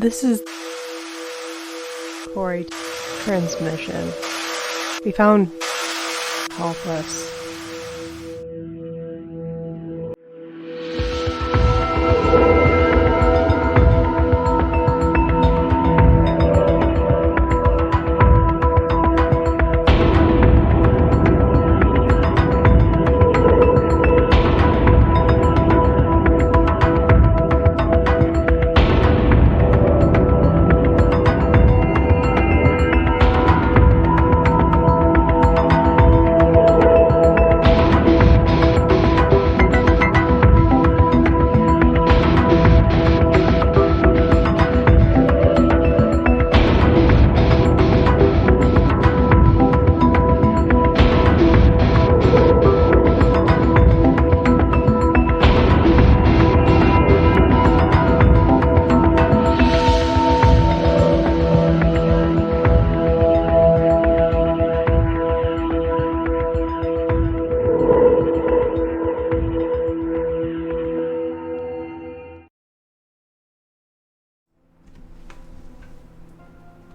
This is Corey transmission. We found helpless.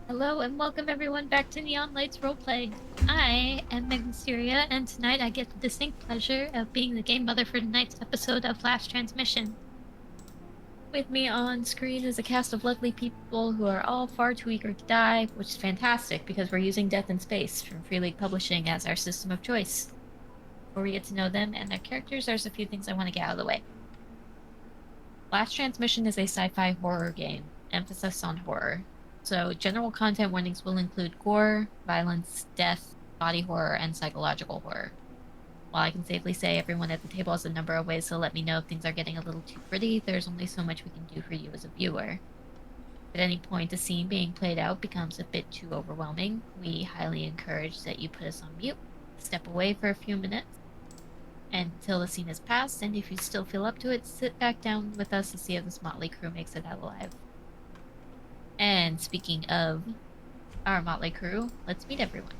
Hello and welcome everyone back to Neon Lights Roleplay. I am Mysteria, and tonight I get the distinct pleasure of being the game mother for tonight's episode of Last Transmission. With me on screen is a cast of lovely people who are all far too eager to die, which is fantastic because we're using Death in Space from Free League Publishing as our system of choice. Before we get to know them and their characters, there's a few things I want to get out of the way. Last Transmission is a sci-fi horror game, emphasis on horror. So general content warnings will include gore, violence, death, body horror, and psychological horror. While I can safely say everyone at the table has a number of ways to let me know if things are getting a little too gritty, there's only so much we can do for you as a viewer. If at any point a scene being played out becomes a bit too overwhelming, we highly encourage that you put us on mute, step away for a few minutes until the scene has passed, and if you still feel up to it, sit back down with us to see if this motley crew makes it out alive. And speaking of our motley crew, let's meet everyone.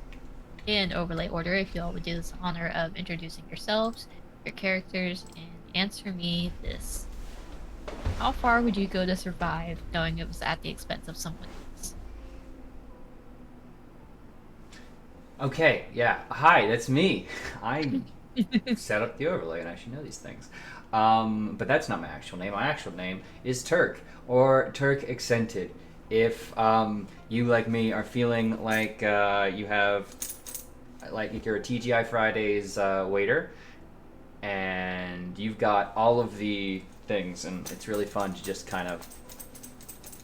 In overlay order, if you all would do this honor of introducing yourselves, your characters, and answer me this. How far would you go to survive knowing it was at the expense of someone else? Okay, yeah. Hi, that's me. I set up the overlay and I should know these things. But that's not my actual name. My actual name is Turk, or Turk Accented. If you, like me, are feeling like you have, like you're a TGI Fridays waiter, and you've got all of the things, and it's really fun to just kind of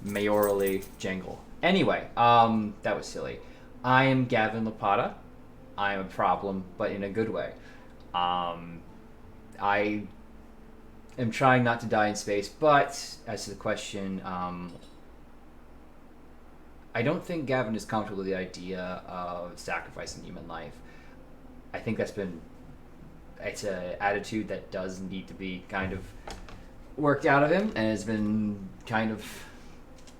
mayorally jangle. Anyway, that was silly. I am Gavin Lapata. I am a problem, but in a good way. I am trying not to die in space, but as to the question, I don't think Gavin is comfortable with the idea of sacrificing human life. I think it's an attitude that does need to be kind of worked out of him, and has been kind of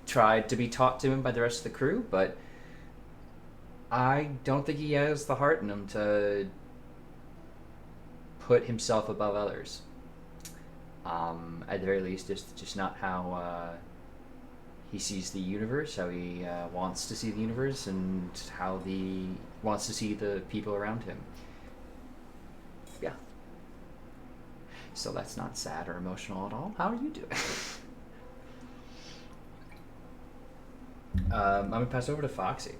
tried to be taught to him by the rest of the crew, but I don't think he has the heart in him to put himself above others. At the very least, just not how he sees the universe, how he wants to see the universe, and how he wants to see the people around him. Yeah. So that's not sad or emotional at all. How are you doing? I'm gonna pass over to Foxy.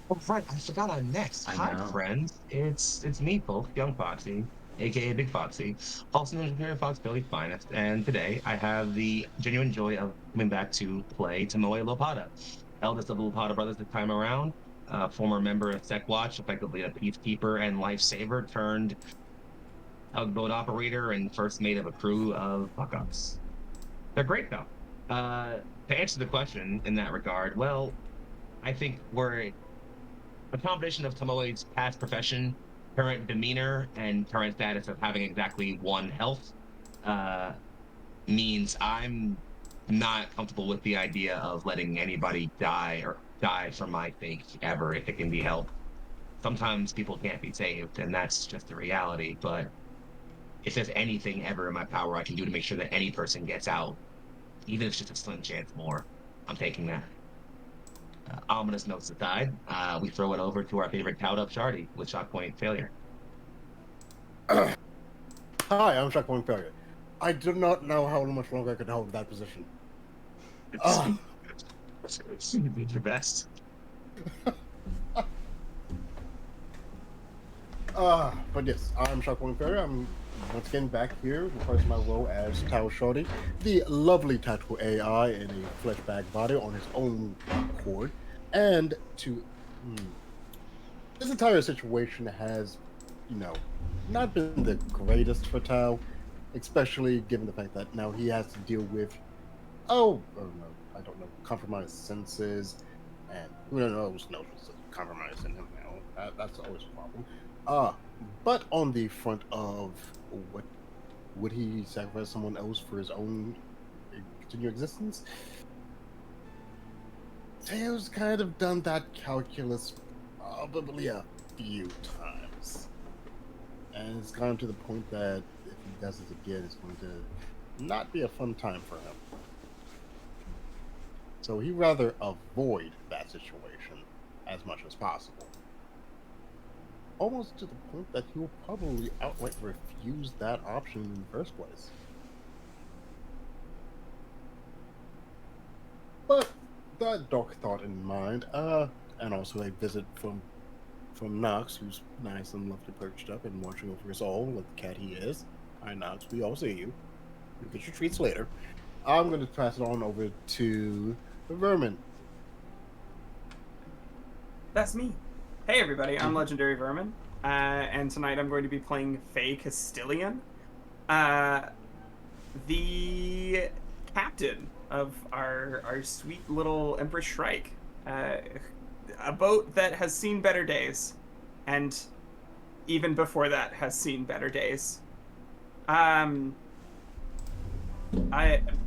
Oh, right, I forgot I'm next. I Hi, know. friends. It's me, Polk, Young Foxy, aka Big Foxy, also known as Imperial Fox Billy's finest. And today I have the genuine joy of coming back to play Tomoe Lopata, eldest of the Lopata brothers this time around, former member of Sec Watch, effectively a peacekeeper and lifesaver turned tugboat operator and first mate of a crew of fuck-ups. They're great though. To answer the question in that regard, well, I think we're a combination of Tomoe's past profession, current demeanor, and current status of having exactly one health uh, means I'm not comfortable with the idea of letting anybody die for my sake ever if it can be helped. Sometimes people can't be saved, and that's just the reality. But if there's anything ever in my power I can do to make sure that any person gets out, even if it's just a slim chance more, I'm taking that. Ominous notes aside, we throw it over to our favorite cowed up Shardy with shock point failure. Hi, I'm Shock Point Failure. I do not know how much longer I could hold that position. Ah, You did your best. but yes, I'm Shock Point Failure. I'm once again back here, replacing my role as Tao Shorty, the lovely tactical AI in a flesh bag body on his own accord. And this entire situation has, not been the greatest for Tao, especially given the fact that now he has to deal with, no, I don't know, compromised senses, and who knows what's compromised in him now. That's always a problem. But on the front of what would he sacrifice someone else for his own continued existence? Tao's kind of done that calculus probably a few times. And it's gotten to the point that if he does it again, it's going to not be a fun time for him. So he'd rather avoid that situation as much as possible. Almost to the point that he'll probably outright refuse that option in the first place. But that dark thought in mind, and also a visit from Knox, who's nice and lovely perched up and watching over us all like the cat he is. Hi Knox, we all see you. You'll get your treats later. I'm going to pass it on over to Vermin. That's me. Hey everybody, I'm Legendary Vermin, and tonight I'm going to be playing Faye Castilian, the captain of our sweet little Empress Shrike, a boat that has seen better days, and even before that has seen better days.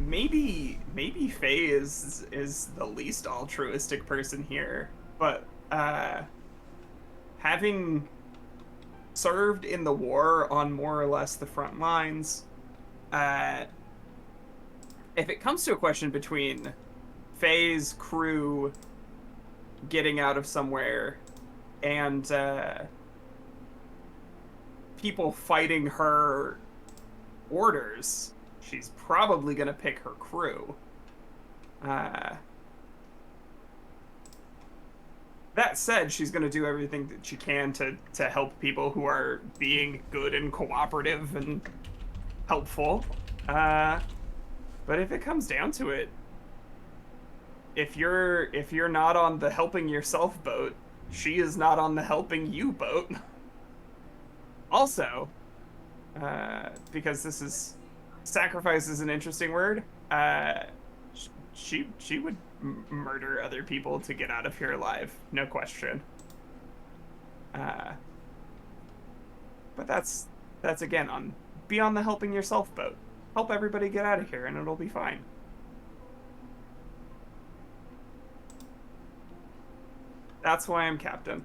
Maybe Faye is the least altruistic person here, but having served in the war on more or less the front lines, if it comes to a question between Faye's crew getting out of somewhere and people fighting her orders, she's probably going to pick her crew. That said, she's going to do everything that she can to help people who are being good and cooperative and helpful. But if it comes down to it, if you're not on the helping yourself boat, she is not on the helping you boat. Also, because this is sacrifice is an interesting word, she would murder other people to get out of here alive, no question. But that's again be on the helping yourself boat. Help everybody get out of here and it'll be fine. That's why I'm captain.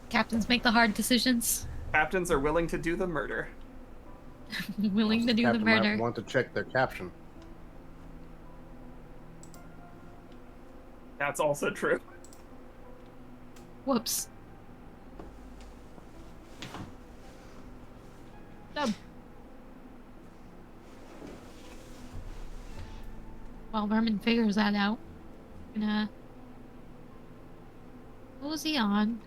Captains make the hard decisions. Captains are willing to do the murder. Willing to do the Captain might murder. want to check their caption. That's also true. Whoops. No. While Vermin figures that out, I'm gonna mosey on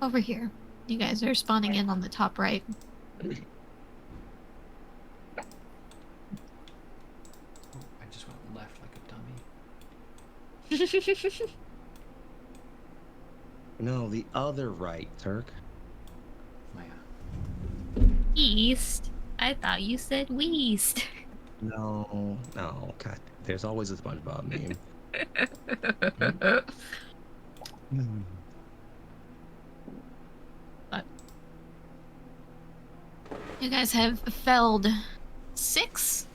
over here. You guys are spawning in on the top right. Oh, I just went left like a dummy. No, the other right, Turk. Oh, yeah. East? I thought you said weast. No, God, there's always a SpongeBob meme. But you guys have felled six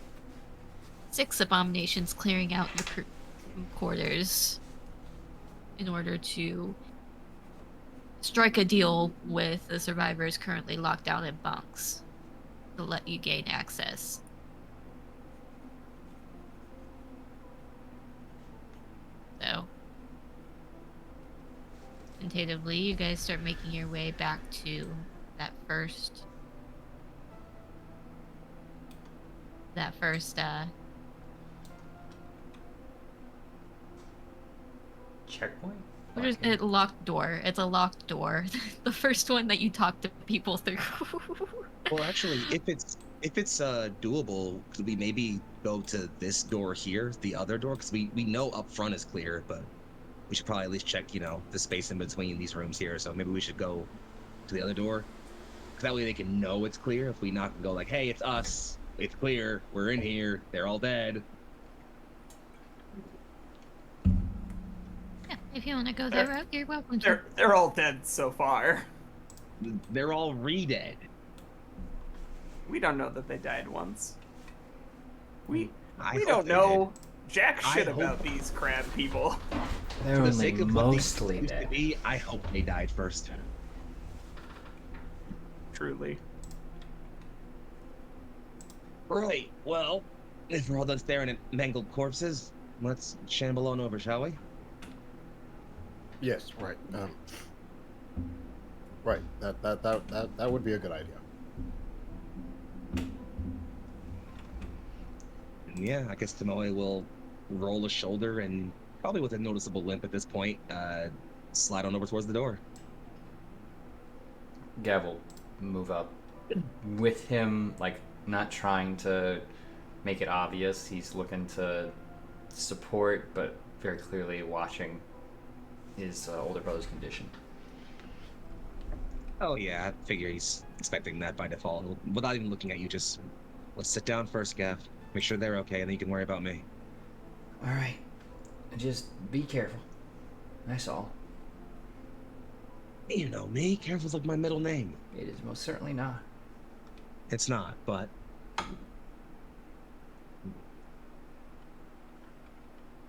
abominations, clearing out the crew quarters in order to strike a deal with the survivors currently locked down in bunks to let you gain access. tentatively, you guys start making your way back to that first Checkpoint? what is it? Locked door. It's a locked door. The first one that you talk to people through. Well, actually, if it's doable, could we maybe go to this door here, the other door? Because we know up front is clear, but we should probably at least check, the space in between these rooms here. So maybe we should go to the other door. Because that way they can know it's clear. If we knock and go like, hey, it's us. It's clear. We're in here. They're all dead. Yeah, if you want to go that route, you're welcome to. They're all dead so far. They're all re-dead. We don't know that they died once. We I we hope don't they know jack shit I about hope- these crab people. They're For the only sake of what these mostly used to dead. be, I hope they died first. Truly. Right. Well, if we're all done staring at mangled corpses, let's shamble on over, shall we? Yes, right. Right. That would be a good idea. Yeah, I guess Tomoe will roll a shoulder and, probably with a noticeable limp at this point, slide on over towards the door. Gav will move up with him, like, not trying to make it obvious. He's looking to support, but very clearly watching his older brother's condition. Oh yeah, I figure he's expecting that by default. Without even looking at you, just let's sit down first, Gav. Make sure they're okay, and then you can worry about me. All right, just be careful. That's all. You know me. Careful's like my middle name. It is most certainly not. It's not, but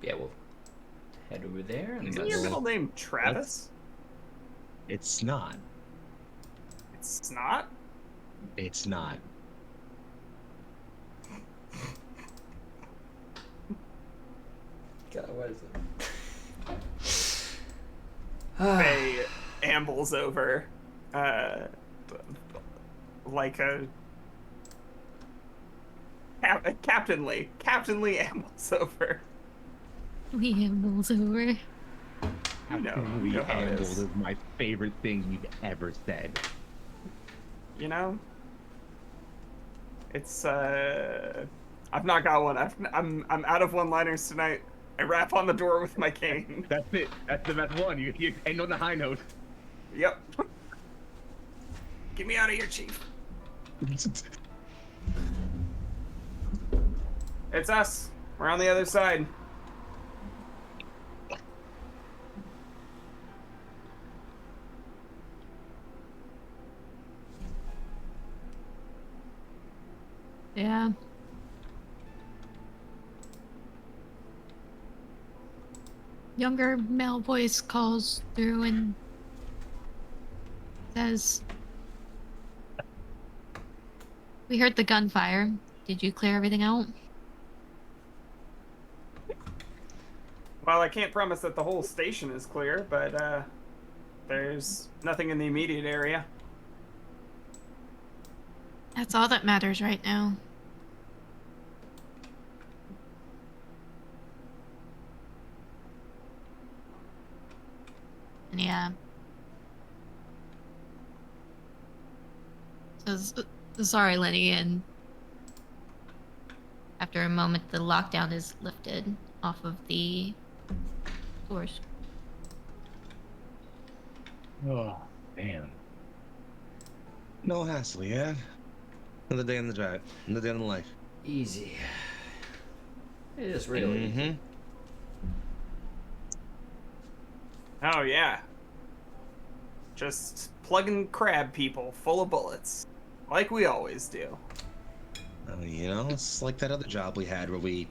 Yeah, we'll head over there and Isn't your let's... middle name Travis? it's not. It's not? It's not. God, what is it? Faye ambles over, like a captainly ambles over. We ambles over. You know how it Ambled is. is my favorite thing you've ever said. You know, it's I've not got one. I'm out of one-liners tonight. I rap on the door with my cane. That's it. That's the best one. You end on the high note. Yep. Get me out of here, Chief. It's us. We're on the other side. Yeah. Younger male voice calls through and says, "We heard the gunfire. Did you clear everything out?" Well, I can't promise that the whole station is clear, but there's nothing in the immediate area. That's all that matters right now. And yeah. Says, "Sorry, Lenny," and after a moment, the lockdown is lifted off of the doors. Oh, man. No hassle, yeah? Another day on the drive. Another day on the life. Easy. It is really easy. Oh yeah. Just plugging crab people full of bullets, like we always do. It's like that other job we had where we...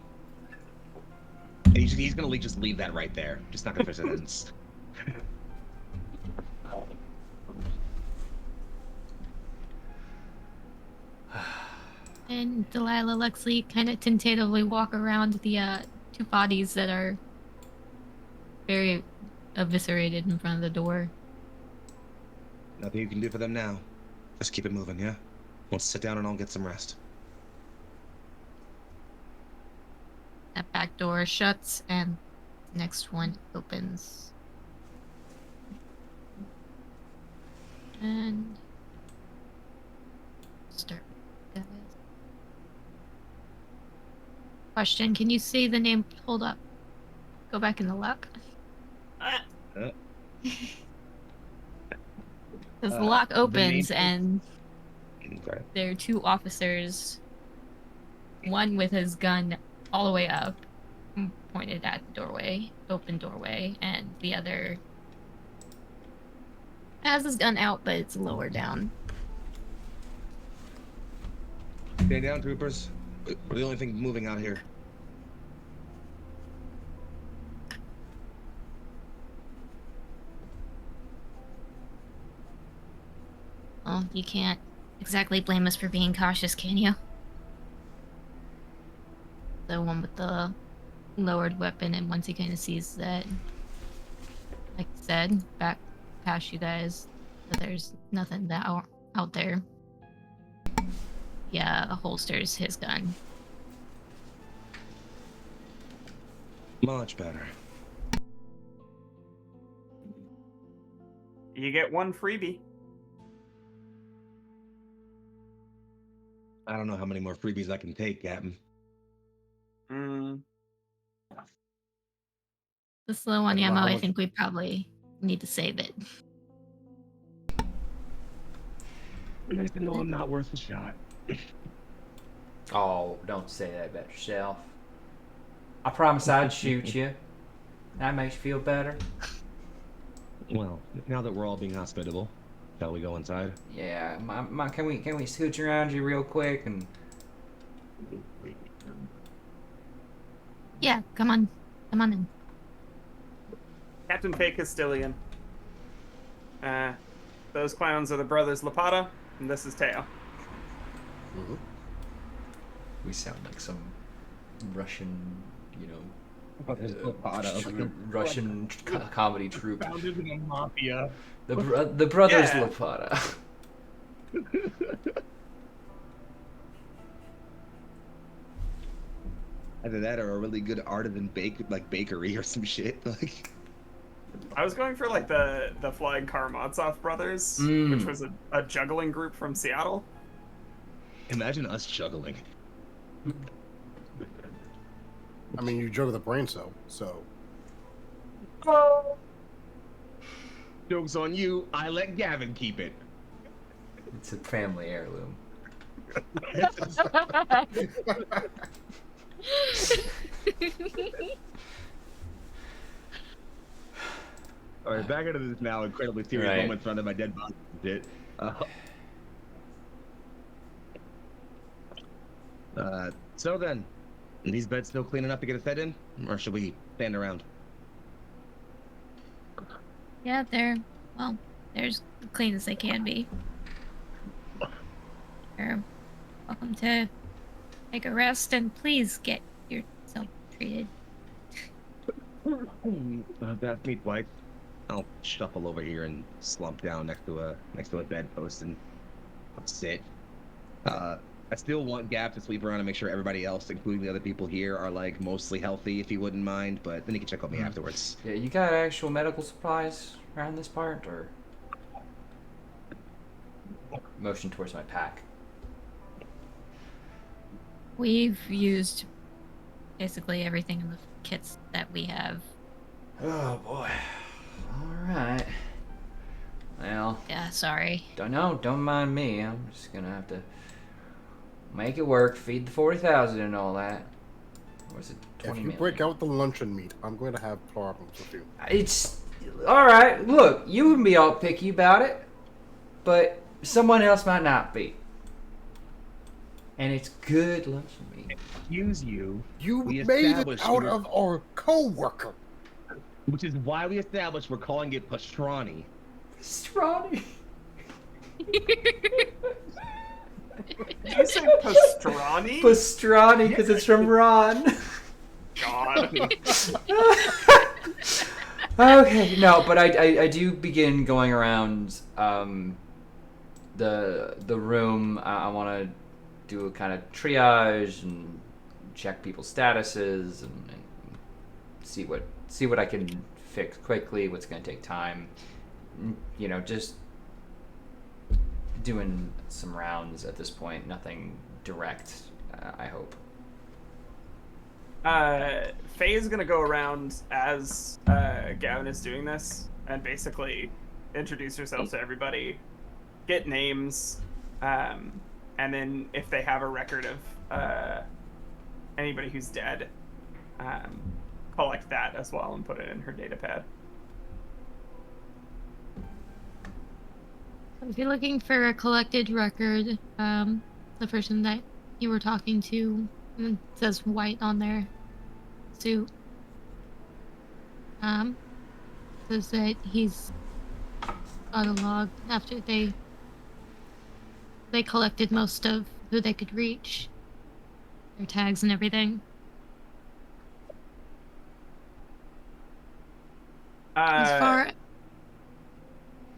He's gonna just leave that right there. Just not gonna finish the sentence. And Delilah Luxley kind of tentatively walk around the two bodies that are very eviscerated in front of the door. Nothing you can do for them now. Just keep it moving, yeah? We'll sit down and I'll get some rest. That back door shuts and the next one opens. And start. Guys. Question, can you see the name? Hold up. Go back in the lock. Because the lock opens and Okay. there are two officers, one with his gun all the way up, pointed at the doorway, open doorway, and the other has his gun out, but it's lower down. Stay down, troopers. We're the only thing moving out here. Well, you can't exactly blame us for being cautious, can you? The one with the lowered weapon, and once he kind of sees that, like I said, back past you guys, that there's nothing that out there. Yeah, holsters his gun. Much better. You get one freebie. I don't know how many more freebies I can take, Captain. This low on I don't know ammo, how I much- think we probably need to save it. Nice to know I'm not worth a shot. Oh, don't say that about yourself. I promise I'd shoot you. That makes you feel better. Well, now that we're all being hospitable, shall we go inside? Yeah, can we scooch around you real quick and Yeah, come on in. Captain Fake Castilian. Those clowns are the brothers Lapata, and this is Teo. Mhm. we sound like some Russian, you know, Russian comedy troupe. Founded in a mafia. The brothers Yeah. Lapata. Either that or a really good artisan bakery or some shit. Like, I was going for like the Flying Karamazov brothers, which was a juggling group from Seattle. imagine us juggling. I mean, you juggle the brain cell, so Joke's on you. I let Gavin keep it. It's a family heirloom. All right, back into this now incredibly serious Right. moment in front of my dead body. Shit. So then, are these beds still clean enough to get a set in, or should we stand around? Yeah, they're as clean as they can be. You're welcome to take a rest and please get yourself treated. That's me twice. I'll shuffle over here and slump down next to a bedpost and sit. I still want Gap to sweep around and make sure everybody else, including the other people here, are like mostly healthy, if you wouldn't mind. But then you can check on me afterwards. Yeah, you got actual medical supplies around this part, or motion towards my pack? We've used basically everything in the kits that we have. Oh boy. All right. Well, Yeah, sorry. don't mind me. I'm just gonna have to make it work, feed the 40,000 and all that. Or was it 20 if you million? break out the luncheon meat, I'm going to have problems with you. It's all right. Look, you wouldn't be all picky about it, but someone else might not be. And it's good luncheon meat. Excuse you. You We made it established out we were- of our co-worker. Which is why we established we're calling it pastrami. Pastrami. Did you say pastrami? Pastrami, because it's from Ron. God. Okay, no, but I do begin going around the room. I want to do a kind of triage and check people's statuses and see what I can fix quickly. What's going to take time. You know, just doing some rounds at this point. Nothing direct. I hope. Faye is gonna go around as Gavin is doing this and basically introduce herself to everybody, get names, and then if they have a record of anybody who's dead, collect that as well and put it in her data pad. If you're looking for a collected record, the person that you were talking to, it says white on their suit. Says that he's got a log after they collected most of who they could reach, their tags and everything. As far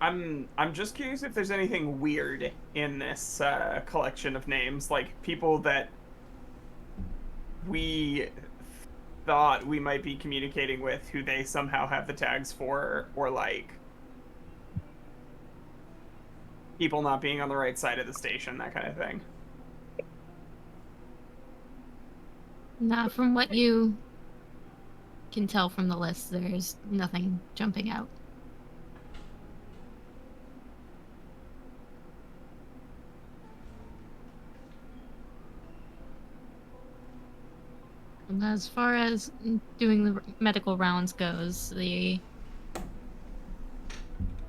I'm just curious if there's anything weird in this collection of names, like people that we thought we might be communicating with who they somehow have the tags for, or like people not being on the right side of the station, that kind of thing. Nah, from what you can tell from the list, there's nothing jumping out. And as far as doing the medical rounds goes, the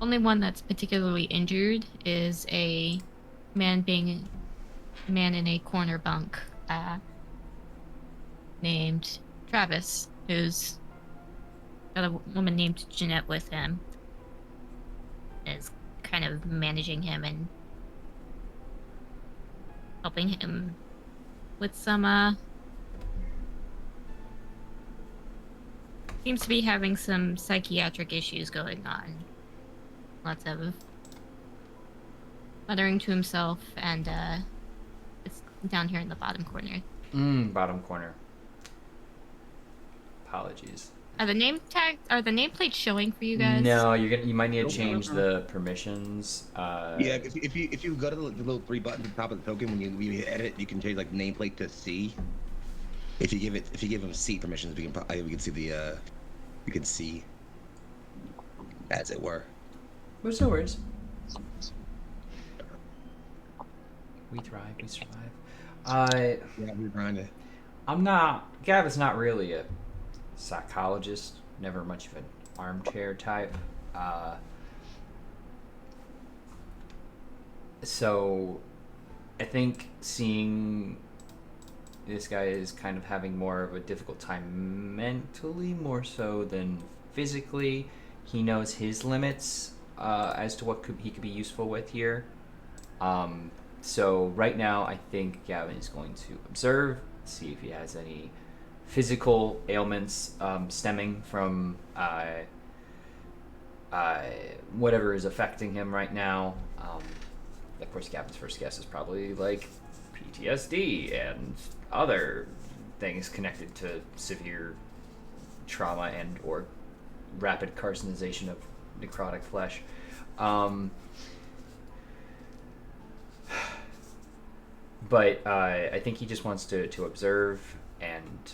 only one that's particularly injured is a man in a corner bunk named Travis, who's got a woman named Jeanette with him, is kind of managing him and helping him with some seems to be having some psychiatric issues going on. Lots of muttering to himself, and it's down here in the bottom corner. Bottom corner. Apologies. Are the nameplates showing for you guys? No, you might need to change the permissions. Yeah, if you go to the little three buttons at the top of the token, when you edit, you can change like nameplate to C. If you give them C permissions, we can see we can see, as it were. There's no worries. We thrive, we survive. Yeah, we're trying to. Gavin's not really a psychologist, never much of an armchair type. So I think seeing this guy is kind of having more of a difficult time mentally, more so than physically. He knows his limits as to what he could be useful with here. So right now, I think Gavin is going to observe, see if he has any physical ailments stemming from whatever is affecting him right now. Of course, Gavin's first guess is probably like PTSD and other things connected to severe trauma and or rapid carcinization of necrotic flesh. But I think he just wants to observe, and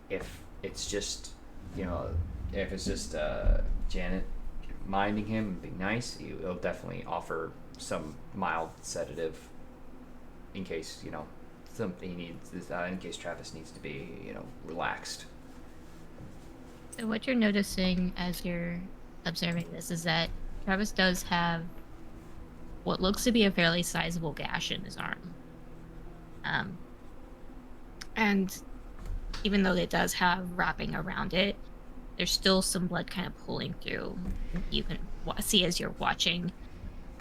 if it's just Janet minding him and being nice, he'll definitely offer some mild sedative in case something he needs, in case Travis needs to be relaxed. So what you're noticing as you're observing this is that Travis does have what looks to be a fairly sizable gash in his arm. And even though it does have wrapping around it, there's still some blood kind of pooling through. You can see as you're watching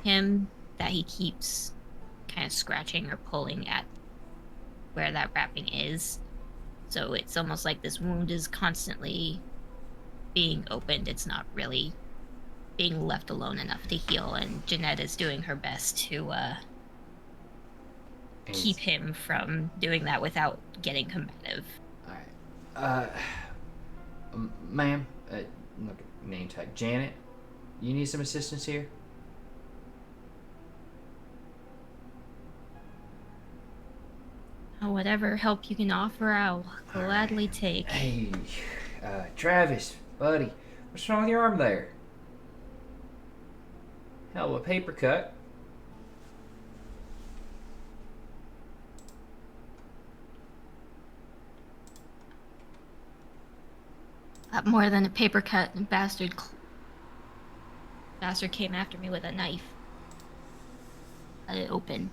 him that he keeps kind of scratching or pulling at where that wrapping is. So it's almost like this wound is constantly being opened. It's not really being left alone enough to heal, and Jeanette is doing her best to keep him from doing that without getting combative. Alright. Ma'am, look at name tag. Janet, you need some assistance here? Whatever help you can offer, I'll gladly take. Hey, Travis, buddy, what's wrong with your arm there? Hell of a paper cut. More than a paper cut, the bastard came after me with a knife. Cut it open.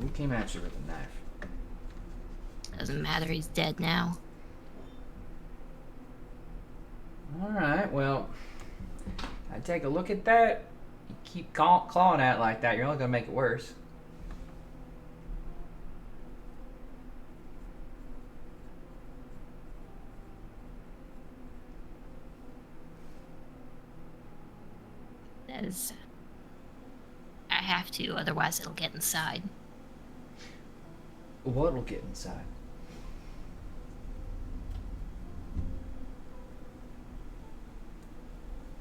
Who came at you with a knife? Doesn't matter, he's dead now. Alright, well, I take a look at that. You keep clawing at it like that, you're only gonna make it worse. That is... I have to, otherwise it'll get inside. What'll get inside?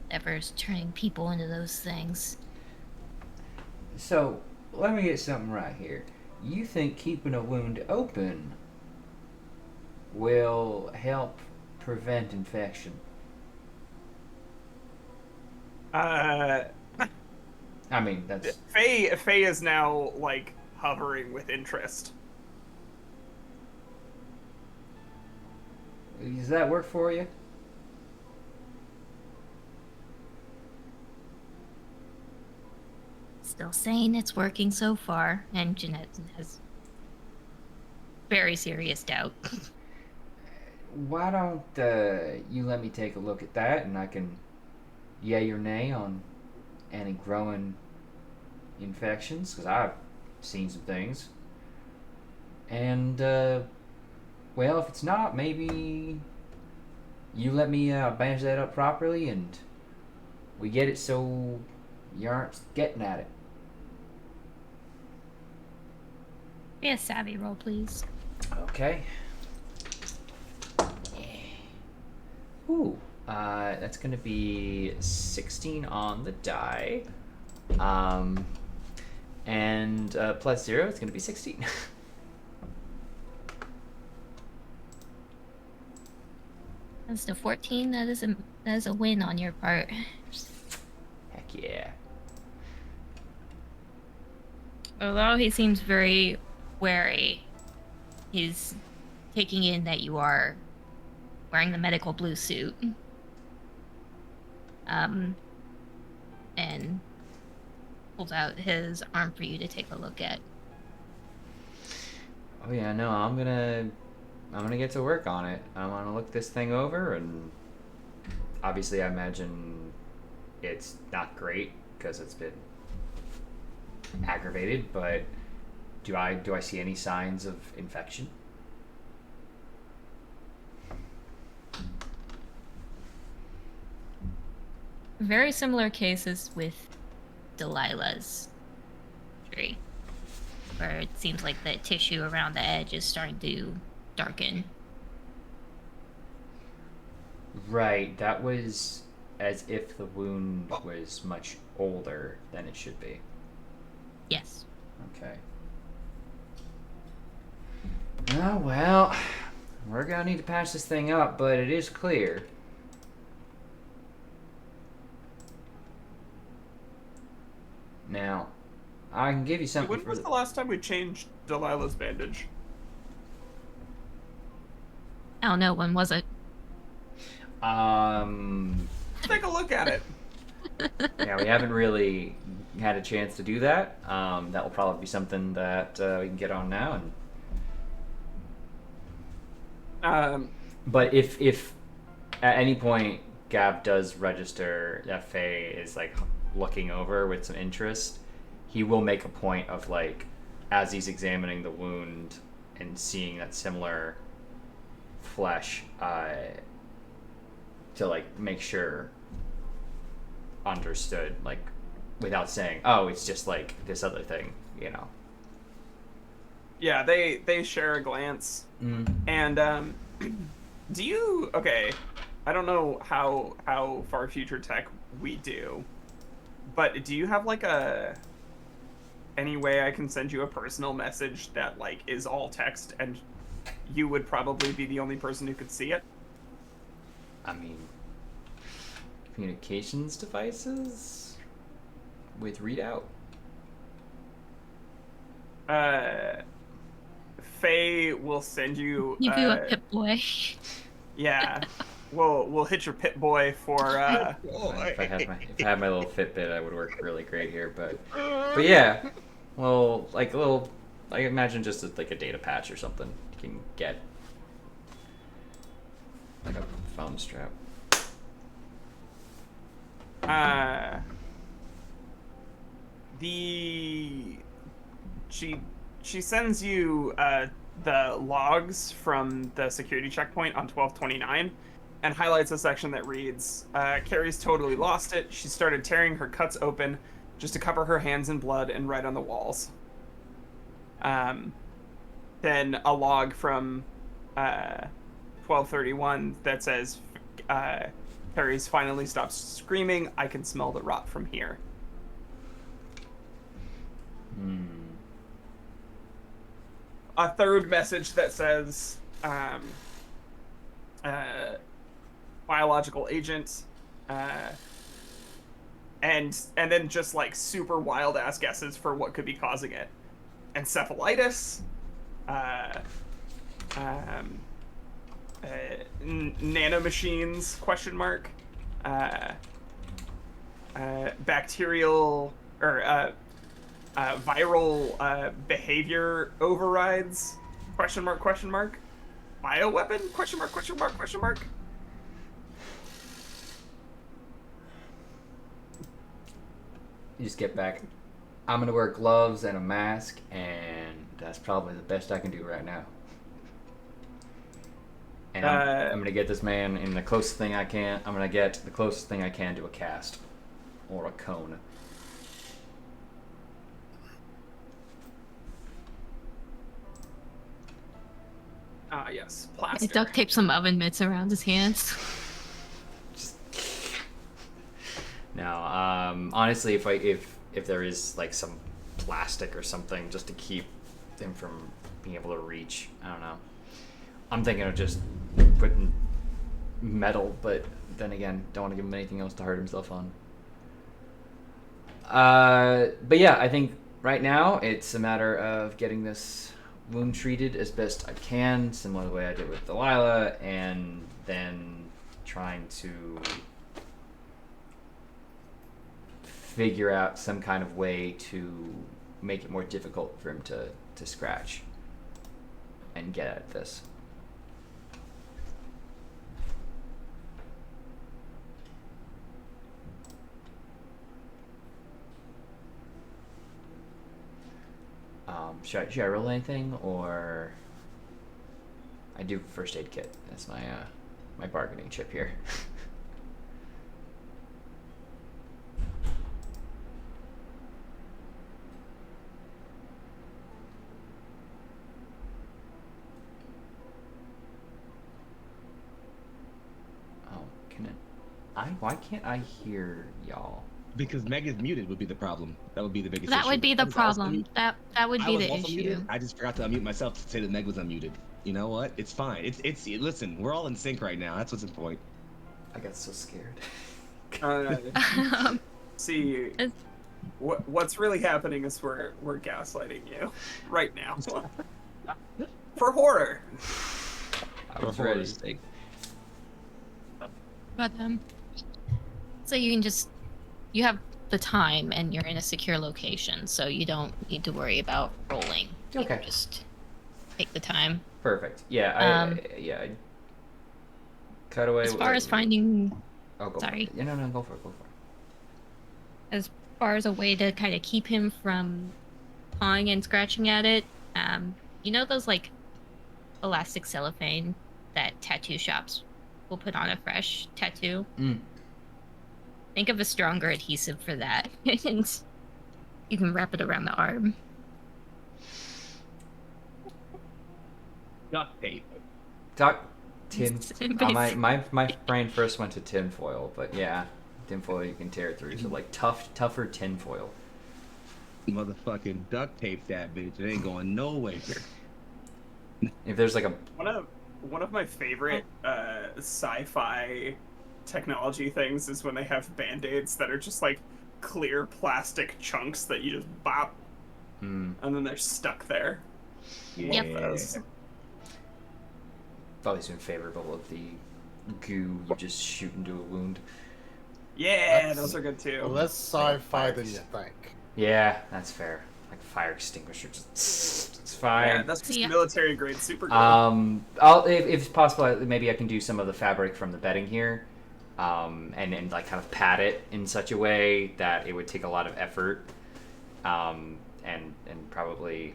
Whatever's turning people into those things. So, let me get something right here. You think keeping a wound open will help prevent infection? I mean, that's... Faye is now, like, hovering with interest. Does that work for you? Still saying it's working so far, and Jeanette has very serious doubt. Why don't you let me take a look at that, and I can yay or nay on any growing infections, because I've seen some things. And, well, if it's not, maybe you let me bandage that up properly, and we get it so you aren't getting at it. Be a savvy roll, please. Okay. Ooh, that's gonna be 16 on the die. And plus 0, it's gonna be 16. That's the 14. That is a win on your part. Heck yeah. Although he seems very wary, he's taking in that you are wearing the medical blue suit. And pulls out his arm for you to take a look at. Oh yeah, no, I'm gonna get to work on it. I want to look this thing over, and obviously I imagine it's not great because it's been aggravated, but do I see any signs of infection? Very similar cases with Delilah's tree, where it seems like the tissue around the edge is starting to darken. Right, that was as if the wound was much older than it should be. Yes. Okay. Oh, well, we're gonna need to patch this thing up, but it is clear. Now, I can give you something When for was the last time we changed Delilah's bandage? I don't know, when was it? Take a look at it. Yeah, we haven't really had a chance to do that. That will probably be something that we can get on now. But if at any point Gab does register that Faye is like looking over with some interest, he will make a point of like, as he's examining the wound and seeing that similar flesh, to like make sure understood, like without saying, oh, it's just like this other thing, you know. Yeah, they share a glance. And do you okay, I don't know how far future tech we do, but do you have like any way I can send you a personal message that like is all text and you would probably be the only person who could see it? I mean, communications devices with readout. Faye will send you You do a Pip Boy. yeah. We'll hit your Pit Boy for If I had my little Fitbit, I would work really great here. But yeah, well, like a little, I imagine just like a data patch or something you can get, like a phone strap. She sends you the logs from the security checkpoint on 1229 and highlights a section that reads, Carrie's totally lost it. She started tearing her cuts open just to cover her hands in blood and write on the walls. Then a log from 1231 that says, Carrie's finally stopped screaming. I can smell the rot from here. A third message that says, biological agent, and then just like super wild ass guesses for what could be causing it. Encephalitis, nanomachines, question mark, bacterial or viral behavior overrides, question mark, bioweapon, question mark. You just get back. I'm gonna wear gloves and a mask, and that's probably the best I can do right now. And I'm gonna get this man in the closest thing I can. I'm gonna get the closest thing I can to a cast or a cone. Yes, I plaster. duct tape some oven mitts around his hands. No, honestly, if there is like some plastic or something just to keep him from being able to reach, I don't know. I'm thinking of just putting metal, but then again, don't want to give him anything else to hurt himself on. But yeah, I think right now it's a matter of getting this wound treated as best I can, similar to the way I did with Delilah, and then trying to figure out some kind of way to make it more difficult for him to scratch and get at this. Should I roll anything, or I do first aid kit? That's my my bargaining chip here. Oh, can it? Why can't I hear y'all? Because Meg is muted would be the problem. That would be the biggest That issue. would be the I was also problem. muted. That would I be was the also issue. muted. I just forgot to unmute myself to say that Meg was unmuted. You know what? It's fine. It's listen, we're all in sync right now. That's what's important. I got so scared. See, what's really happening is we're gaslighting you right now for horror. I was For ready. horror's sake. But so you have the time and you're in a secure location, so you don't need to worry about rolling. You Okay. can just take the time. Perfect. Yeah. I cut away. As far as finding, Oh, go sorry. For it. Yeah, no, go for it. as far as a way to kind of keep him from pawing and scratching at it, you know those like elastic cellophane that tattoo shops we'll put on a fresh tattoo. Mm. Think of a stronger adhesive for that, and you can wrap it around the arm. Duct tape. Tin. My brain first went to tinfoil, but yeah, tinfoil you can tear through. So like tougher tinfoil. Motherfucking duct tape that bitch. It ain't going nowhere. If there's like a One of my favorite sci-fi technology things is when they have band-aids that are just like clear plastic chunks that you just bop, and then they're stuck there. Yeah. Love those. I've always been favorable of the goo you just shoot into a wound. Yeah, those are good too. Less sci-fi than you think. Yeah, that's fair. Like fire extinguisher, just it's fine. Yeah, that's just military grade super glue. If it's possible, maybe I can do some of the fabric from the bedding here, and like kind of pad it in such a way that it would take a lot of effort, and probably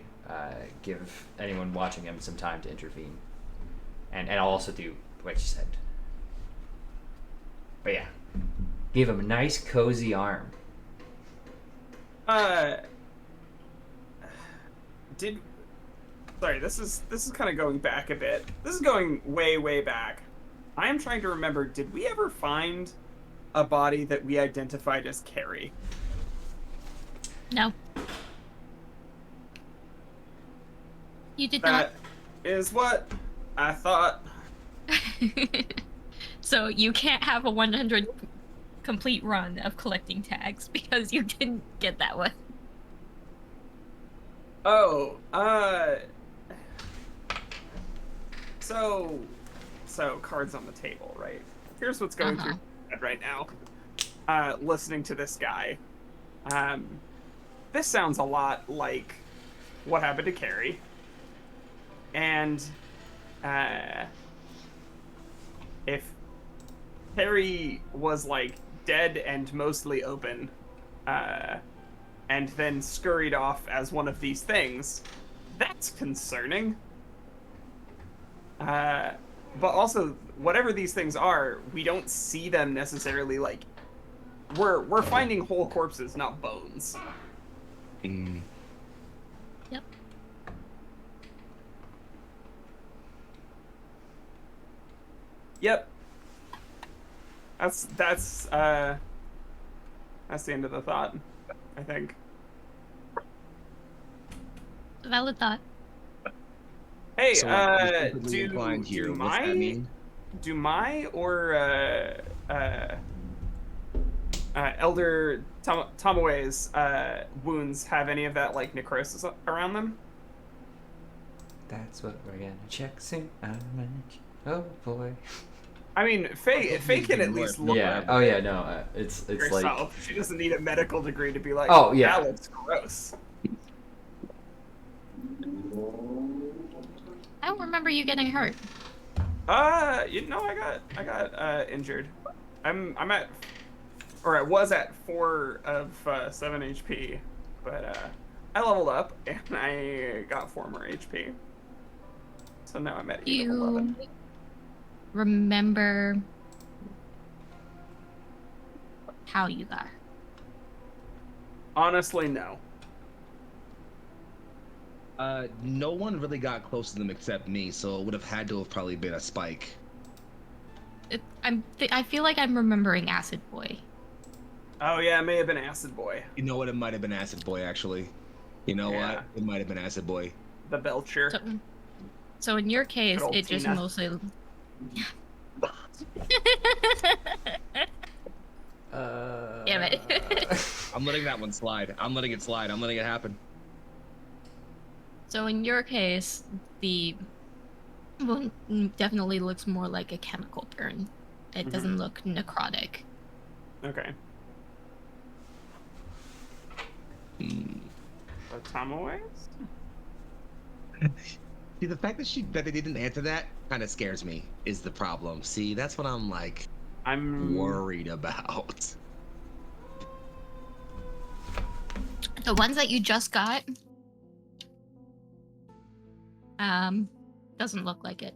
give anyone watching him some time to intervene. And I'll also do what you said. But yeah, give him a nice cozy arm. Sorry, this is kind of going back a bit. This is going way back. I am trying to remember, did we ever find a body that we identified as Carrie? No. You did not. That is what I thought. So you can't have a 100 complete run of collecting tags because you didn't get that one. Oh, so cards on the table, right? Here's what's going through my head right now. Listening to this guy. This sounds a lot like what happened to Carrie. And, if Carrie was, like, dead and mostly open, and then scurried off as one of these things, that's concerning. But also, whatever these things are, we don't see them necessarily, like, we're finding whole corpses, not bones. Yep. Yep. That's the end of the thought, I think. Valid thought. Hey, So I'm completely blind here. do What's that mean? my or Elder Tomoe's wounds have any of that like necrosis around them? That's what we're gonna check soon. Oh boy. I mean, Faye can at least look Yeah. at Oh yeah. No. It's like. herself. She doesn't need a medical degree to be like, Oh, yeah. that looks gross. I don't remember you getting hurt. You know, I got injured. I was at 4 of 7 HP, but I leveled up and I got 4 more HP. So now I'm at 11. Remember how you got her? Honestly, no. No one really got close to them except me, so it would have had to have probably been a spike. I feel like I'm remembering Acid Boy. Oh yeah, it may have been Acid Boy. You know what? It might have been Acid Boy, actually. You know Yeah. what? It might have been Acid Boy. The Belcher. So in your case, Good old it just Tina. mostly. Damn it. I'm letting that one slide. I'm letting it slide. I'm letting it happen. So in your case, the wound definitely looks more like a chemical burn. It doesn't look necrotic. Okay. Tomoe's? See, the fact that they didn't answer that kind of scares me. Is the problem? See, that's what I'm like. I'm worried about. The ones that you just got, doesn't look like it.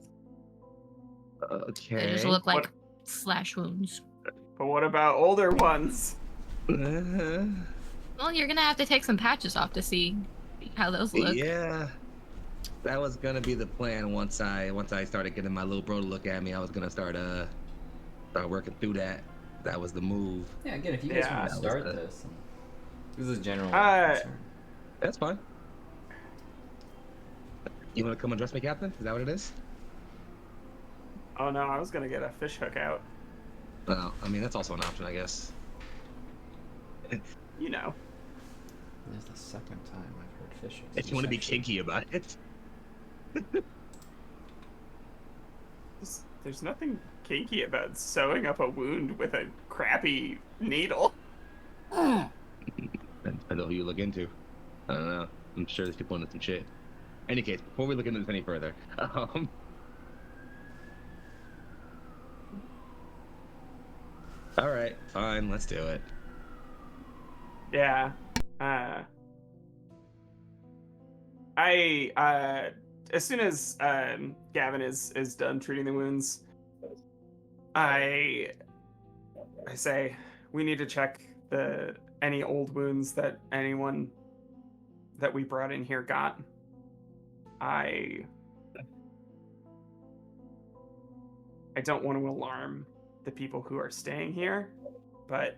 Okay. They just look like What- slash wounds. But what about older ones? Well, you're gonna have to take some patches off to see how those look. Yeah. That was gonna be the plan once I started getting my little bro to look at me. I was gonna start working through that. That was the move. Yeah, again, if you guys Yeah. want to That was start the- this is a general Uh, concern. That's fine. You wanna come and dress me, Captain? Is that what it is? Oh no, I was gonna get a fish hook out. Well, I mean that's also an option, I guess. You know. This is the second time I've heard fish hooks. If you want to be kinky about it. There's nothing kinky about sewing up a wound with a crappy needle. I know who you look into. I don't know. I'm sure there's people into some shit. Any case, before we look into this any further, all right, fine, let's do it. Yeah. As soon as Gavin is done treating the wounds, I say we need to check any old wounds that anyone that we brought in here got. I don't want to alarm the people who are staying here, but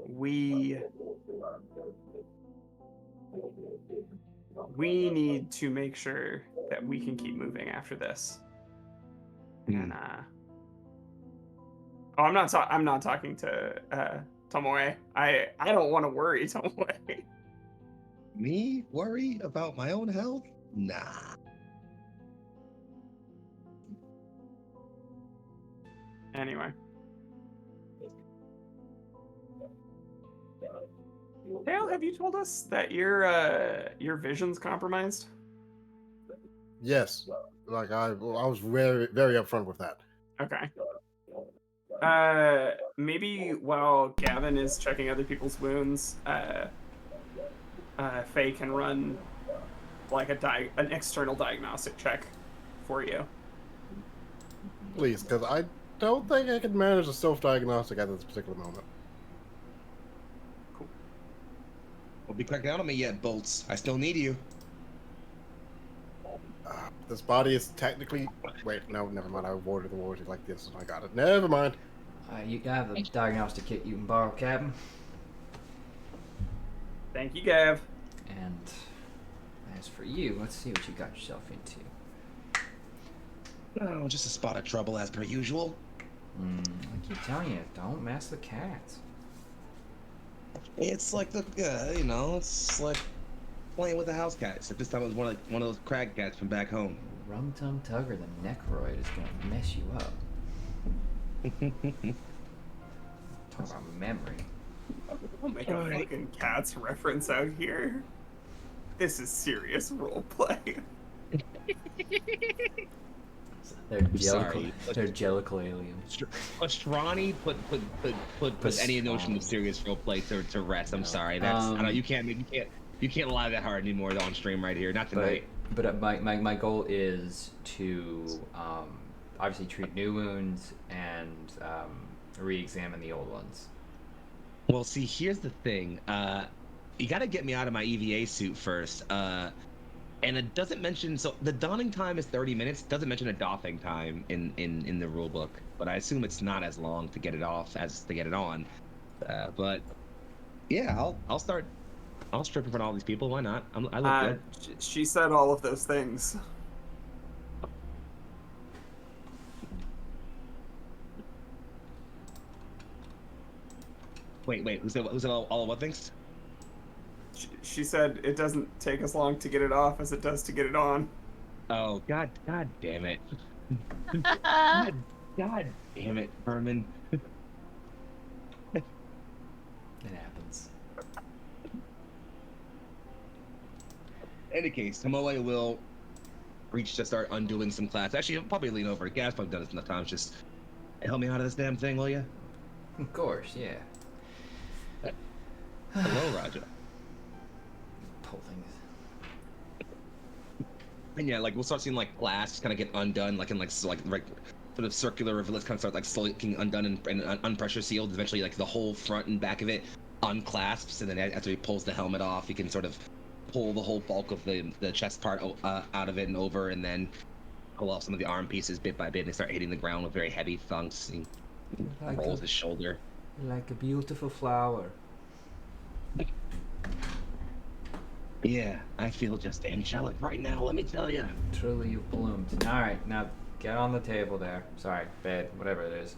we need to make sure that we can keep moving after this. And I'm not talking to Tomoe. I don't want to worry Tomoe. Me worry about my own health? Nah. Anyway. Dale, have you told us that your vision's compromised? Yes, like I was very very upfront with that. Okay. Maybe while Gavin is checking other people's wounds, Faye can run like an external diagnostic check for you. Please, because I don't think I can manage a self-diagnostic at this particular moment. Don't be cracking out on me yet, Bolts. I still need you. This body is technically... Wait, no, never mind. I avoided the warranty like this and I got it. Never mind. You have the diagnostic kit you can borrow, Captain. Thank you, Gav. And as for you, let's see what you got yourself into. Oh, just a spot of trouble as per usual. I keep telling you, don't mess with cats. It's like it's like playing with a house cat. Except this time it was one of those crag cats from back home. Rum Tum Tugger the Necroid is gonna mess you up. Talk about memory. Don't make a fucking Cats reference out here. This is serious roleplay. They're sorry. jellicle aliens. Astrani put any notion of serious roleplay to rest. I'm sorry. That's I know you can't lie that hard anymore on stream right here. Not tonight. But my goal is to obviously treat new wounds and re-examine the old ones. Well, see, here's the thing. You got to get me out of my EVA suit first. And it doesn't mention, so the donning time is 30 minutes. It doesn't mention a doffing time in the rule book, but I assume it's not as long to get it off as to get it on. But yeah, I'll strip in front of all these people. Why not? I look good. She said all of those things. Wait. Who's it all of what things? She said it doesn't take as long to get it off as it does to get it on. Oh, God damn it. God damn it, Herman. It happens. In any case, Tomoe will reach to start undoing some class. Actually, he'll probably lean over. Gav's probably done this enough times. Just help me out of this damn thing, will you? Of course, yeah. Hello, Roger. Pull things. And yeah, like we'll start seeing like glass kind of get undone, like in like sort of circular rivulets kind of start like slowly getting undone and unpressure sealed. Eventually, like the whole front and back of it unclasps, and then after he pulls the helmet off, he can sort of pull the whole bulk of the chest part out of it and over, and then pull off some of the arm pieces bit by bit, and they start hitting the ground with very heavy thunks. He rolls his shoulder. Like a beautiful flower. Yeah, I feel just angelic right now, let me tell you. Truly, you've bloomed. All right, now get on the table there. Sorry, bed, whatever it is.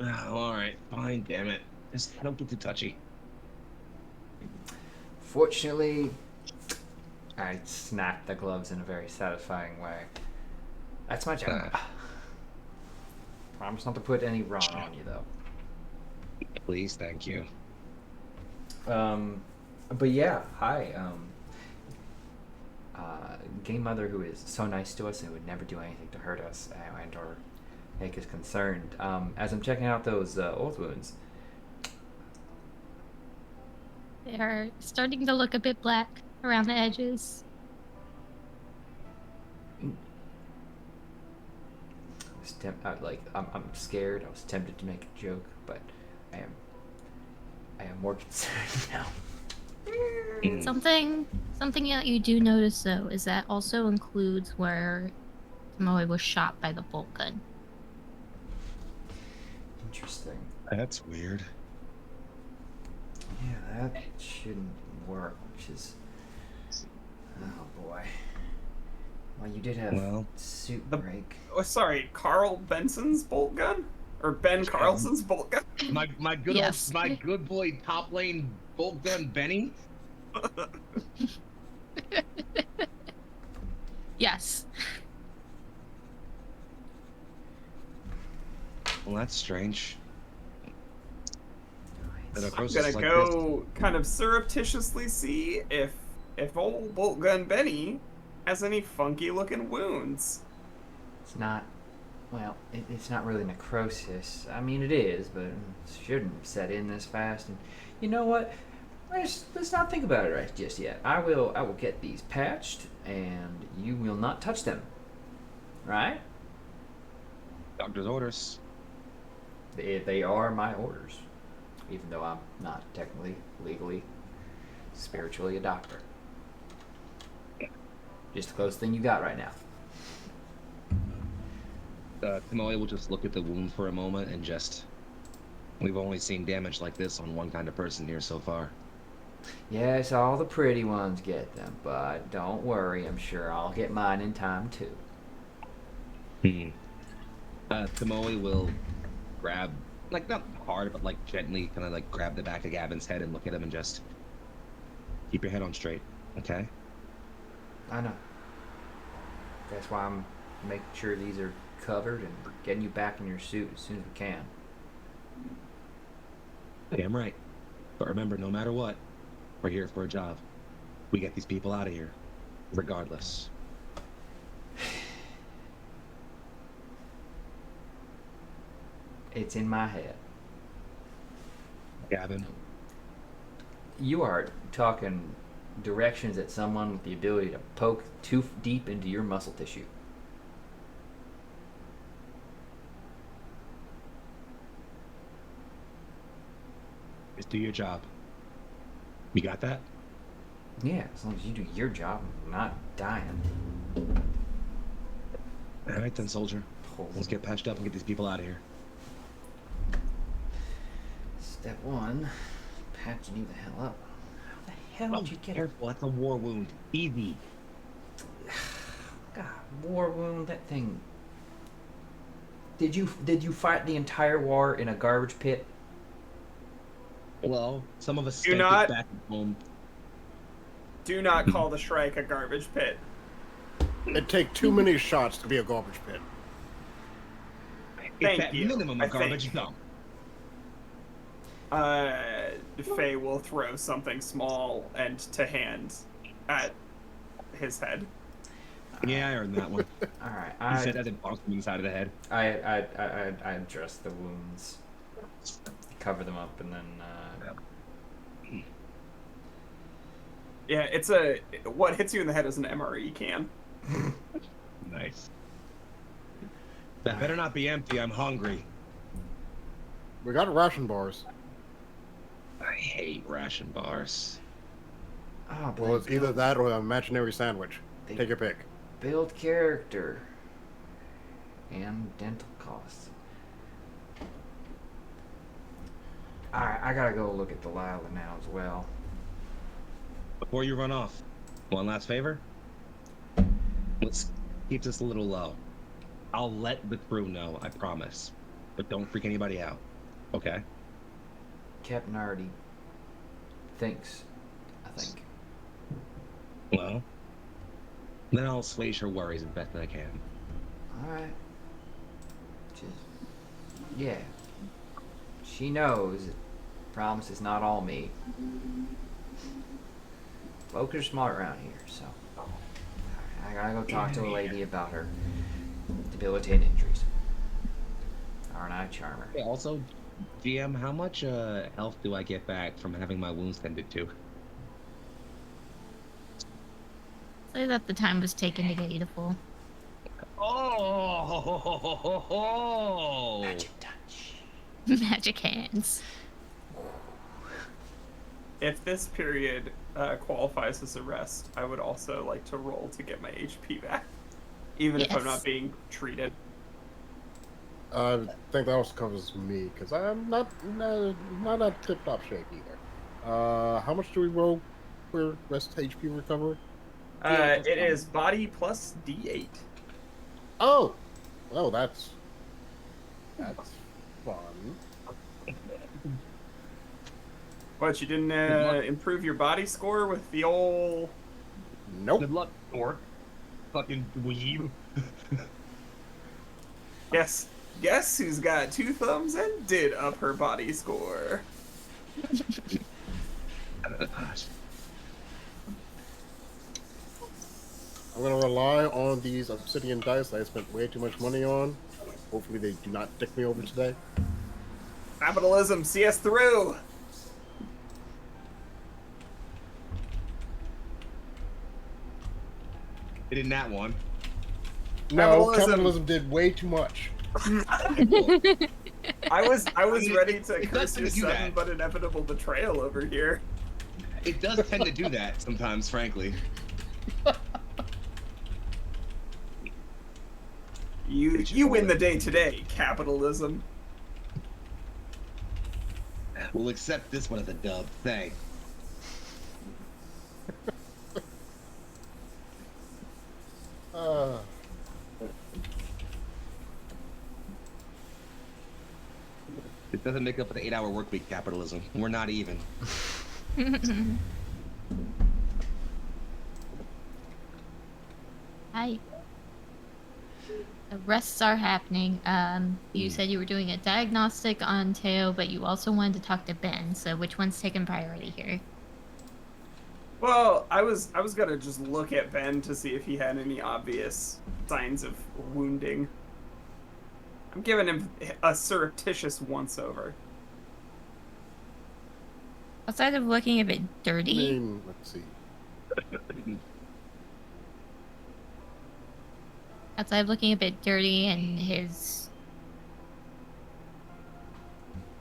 Oh, all right, fine, damn it. Just don't get too touchy. Fortunately, I snapped the gloves in a very satisfying way. That's my job. Promise not to put any raw on you, though. Please, thank you. But yeah, hi. Game Mother, who is so nice to us and would never do anything to hurt us and or make us concerned. As I'm checking out those old wounds, They are starting to look a bit black around the edges. I'm scared. I was tempted to make a joke, but I am more concerned now. Something that you do notice though is that also includes where Tomoe was shot by the bolt gun. Interesting. That's weird. Yeah, that shouldn't work, which is... Oh, boy. Well, you did have suit break. Oh, sorry, Carl Benson's bolt gun? Or Ben Carlson's bolt gun? My good Yes. my good boy top lane bolt gun Benny. Yes. Well, that's strange. I'm gonna go kind of surreptitiously see if old bolt gun Benny has any funky looking wounds. It's not... Well, it's not really necrosis. I mean, it is, but it shouldn't set in this fast. And you know what? Let's not think about it right just yet. I will get these patched, and you will not touch them. Right? Doctor's orders. They are my orders, even though I'm not technically, legally, spiritually a doctor. Just the closest thing you got right now. Tomoe will just look at the wound for a moment and just... We've only seen damage like this on one kind of person here so far. Yes, all the pretty ones get them, but don't worry, I'm sure I'll get mine in time too. Tomoe will grab, like not hard, but like gently kind of like grab the back of Gavin's head and look at him and just keep your head on straight, okay? I know. That's why I'm making sure these are covered and getting you back in your suit as soon as we can. Damn right. But remember, no matter what, we're here for a job. We get these people out of here, regardless. It's in my head. Gavin. You are talking directions at someone with the ability to poke too deep into your muscle tissue. Just do your job. You got that? Yeah, as long as you do your job, I'm not dying. All right then, soldier. Let's get patched up and get these people out of here. Step one, patching you the hell up. How the hell did you get Careful, that's a war wound. Easy. God, war wound, that thing. Did you fight the entire war in a garbage pit? Well, some of us Do spent not- it back at home. Do not call the Shrike a garbage pit. It'd take too many shots to be a garbage pit. Thank It's at you, minimum I a garbage think. dump. Faye will throw something small and to hand at his head. Yeah, I earned that one. All right, He said that and bonked him inside of the head. I address the wounds, cover them up, and then Yeah, what hits you in the head is an MRE can. Nice. That better not be empty. I'm hungry. We got ration bars. I hate ration bars. Oh, Well, it's either that or an imaginary sandwich. They- Take your pick. Build character. And dental costs. Alright, I gotta go look at Delilah now as well. Before you run off, one last favor. Let's keep this a little low. I'll let the crew know, I promise. But don't freak anybody out. Okay? Captain already thinks, I think. Well, then I'll assuage her worries as best I can. Alright. Just, yeah. She knows that promise is not all me. Folks are smart around here, so. I gotta go talk to a lady about her debilitating injuries. Aren't I a charmer? Okay, also, GM, how much health do I get back from having my wounds tended to? Say that the time was taken to get you to full. Oh! Magic touch. Magic hands. If this period qualifies as a rest, I would also like to roll to get my HP back, even if I'm Yes. not being treated. I think that also covers me because I'm not at tip-top shape either. How much do we roll for rest HP recovery? It is body plus D8. Oh, well, that's fun. What, you didn't improve your body score with the old... Nope. Good luck, dork. Fucking weeb. Guess who's got 2 thumbs and did up her body score? I'm gonna rely on these obsidian dice that I spent way too much money on. Hopefully they do not dick me over today. Capitalism, see us through! It didn't that one. No, Capitalism. capitalism did way too much. I was ready to it curse does your do sudden that. but inevitable betrayal over here. It does tend to do that sometimes, frankly. You win the day today, capitalism. We'll accept this one as a dub. Thanks. It doesn't make up for the 8-hour work week, capitalism. We're not even. Hi. The rests are happening. You said you were doing a diagnostic on Teo, but you also wanted to talk to Ben. So which one's taking priority here? Well, I was gonna just look at Ben to see if he had any obvious signs of wounding. I'm giving him a surreptitious once-over. Outside of looking a bit I dirty, mean, let's see. outside of looking a bit dirty and his,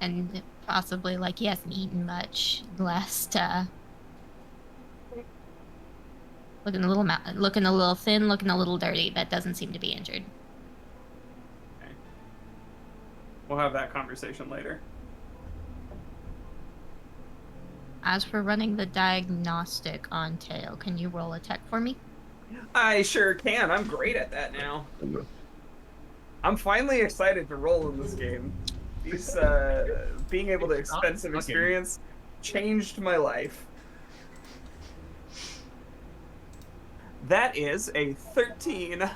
and possibly like he hasn't eaten much the last. Looking a little thin, looking a little dirty, but doesn't seem to be injured. Okay. We'll have that conversation later. As for running the diagnostic on Teo, can you roll a tech for me? I sure can. I'm great at that now. I'm finally excited to roll in this game. These being able to expensive experience changed my life. That is a 13.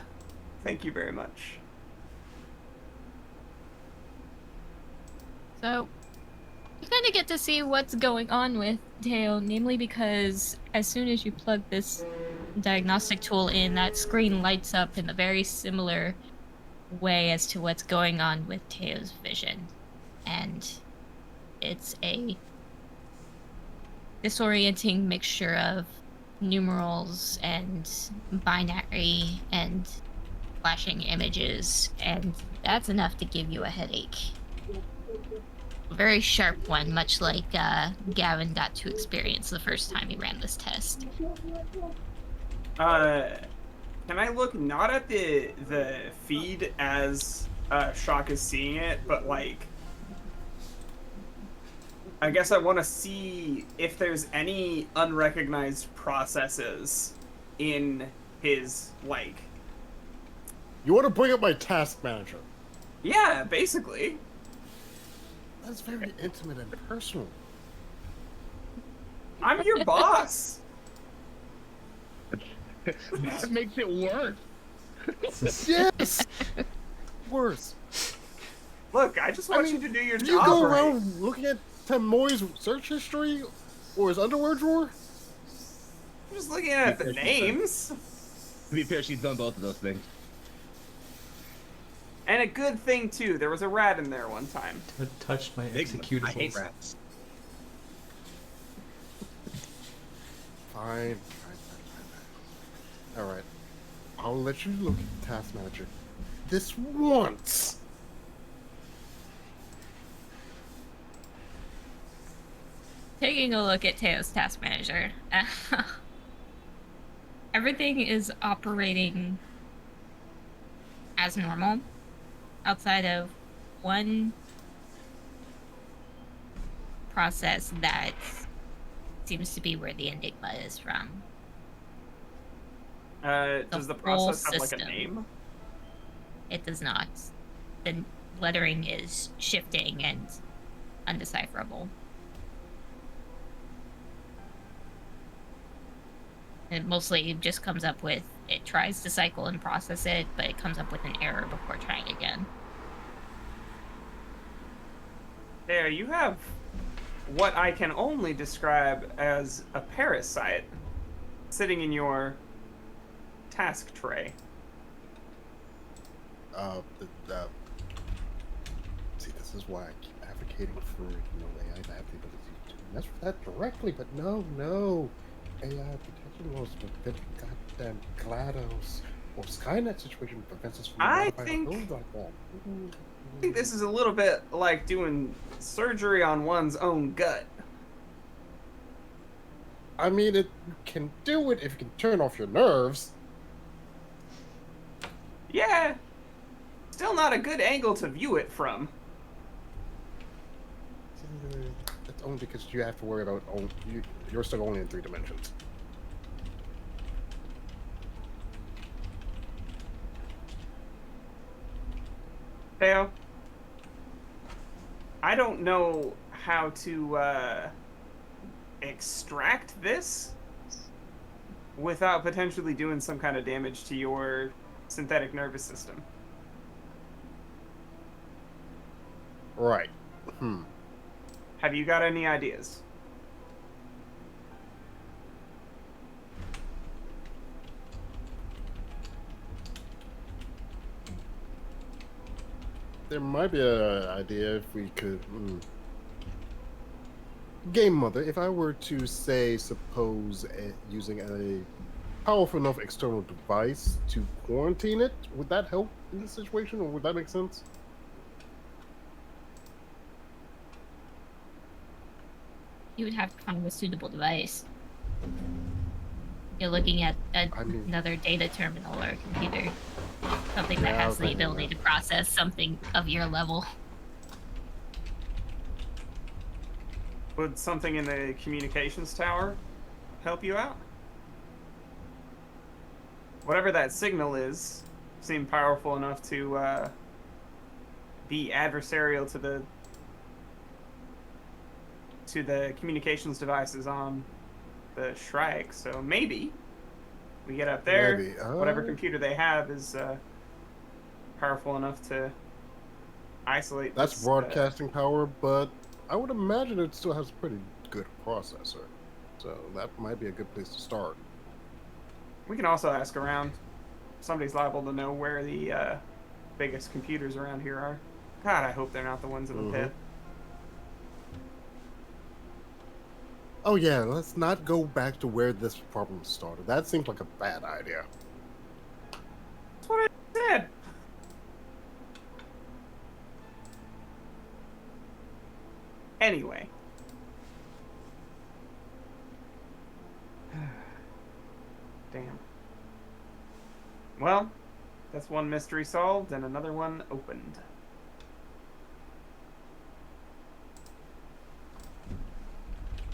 Thank you very much. So, you kind of get to see what's going on with Teo, namely because as soon as you plug this diagnostic tool in, that screen lights up in a very similar way as to what's going on with Teo's vision. And it's a disorienting mixture of numerals and binary and flashing images, and that's enough to give you a headache. A very sharp one, much like Gavin got to experience the first time he ran this test. Can I look not at the feed as Shock is seeing it, but like, I guess I want to see if there's any unrecognized processes in his, like... You want to bring up my task manager? Yeah, basically. That's very intimate and personal. I'm your boss. That makes it worse. Yes! Worse. Look, I just want you to do your Do job. you go right. around looking at Tim Moy's search history or his underwear drawer? I'm just looking at the names. To be fair, she's done both of those things. And a good thing, too. There was a rat in there one time. Touched my I hate executables. rats. Fine. Alright. I'll let you look at the task manager. This once! Taking a look at Teo's task manager, everything is operating as normal, outside of one process that seems to be where the enigma is from. Does the whole process have, like, a system. name? It does not. The lettering is shifting and undecipherable. It mostly just comes up with, it tries to cycle and process it, but it comes up with an error before trying again. There, you have what I can only describe as a parasite sitting in your task tray. See, this is why I keep advocating for, AI to have the ability to mess with that directly, but no. AI protection laws prevent goddamn GLaDOS or Skynet situation prevents us from modifying our code like that. I think this is a little bit like doing surgery on one's own gut. I mean, it can do it if you can turn off your nerves. Yeah. Still not a good angle to view it from. That's only because you have to worry about you're still only in 3 dimensions. Theo, I don't know how to extract this without potentially doing some kind of damage to your synthetic nervous system. Right. Have you got any ideas? There might be an idea if we could... Game Mother, if I were to say, suppose, using a powerful enough external device to quarantine it, would that help in this situation, or would that make sense? You would have to find a suitable device. You're looking at another data terminal or a computer. Something that has the ability to process something of your level. Would something in the communications tower help you out? Whatever that signal is, seem powerful enough to be adversarial to the communications devices on the Shrike. So maybe we get up there, whatever computer they have is powerful enough to isolate. That's this, broadcasting power, but I would imagine it still has a pretty good processor. So that might be a good place to start. We can also ask around. Somebody's liable to know where the biggest computers around here are. God, I hope they're not the ones in the pit. Oh yeah, let's not go back to where this problem started. That seems like a bad idea. That's what I said. Anyway. Damn. Well, that's one mystery solved and another one opened.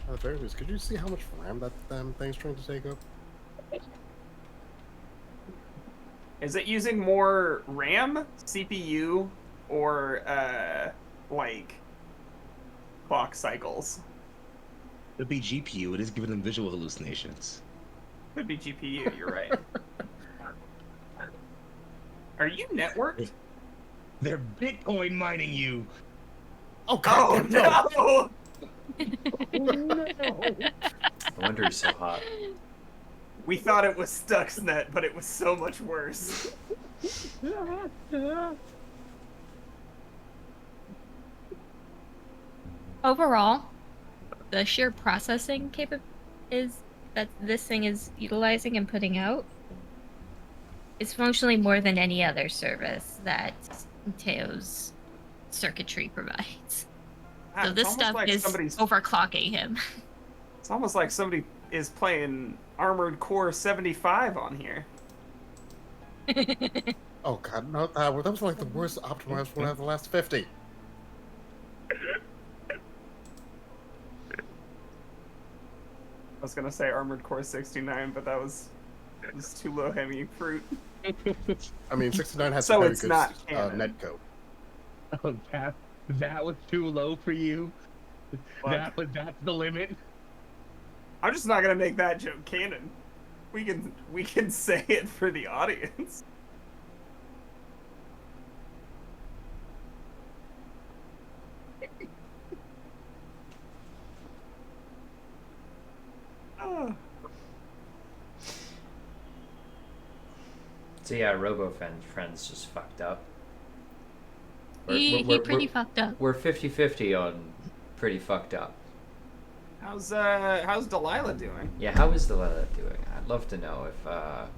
At the very least, could you see how much RAM that damn thing's trying to take up? Is it using more RAM, CPU, or like clock cycles? It'd be GPU. It is giving them visual hallucinations. Could be GPU. You're right. Are you networked? They're Bitcoin mining you. Oh god! damn, no! no! I wonder he's so hot. We thought it was Stuxnet, but it was so much worse. Overall, the sheer processing is that this thing is utilizing and putting out is functionally more than any other service that Teo's circuitry provides. So It's this almost stuff like is somebody's- overclocking him. It's almost like somebody is playing Armored Core 75 on here. Oh god, no, that was like the worst optimized one out of the last 50. I was gonna say Armored Core 69, but that was too low hanging fruit. I mean, 69 has So a very it's good not canon. netcode. Oh, that was too low for you. What? That's the limit. I'm just not gonna make that joke canon. We can say it for the audience. Oh. So yeah, RoboFriend's just fucked up. He pretty fucked up. We're 50-50 on pretty fucked up. How's Delilah doing? Yeah, how is Delilah doing? I'd love to know if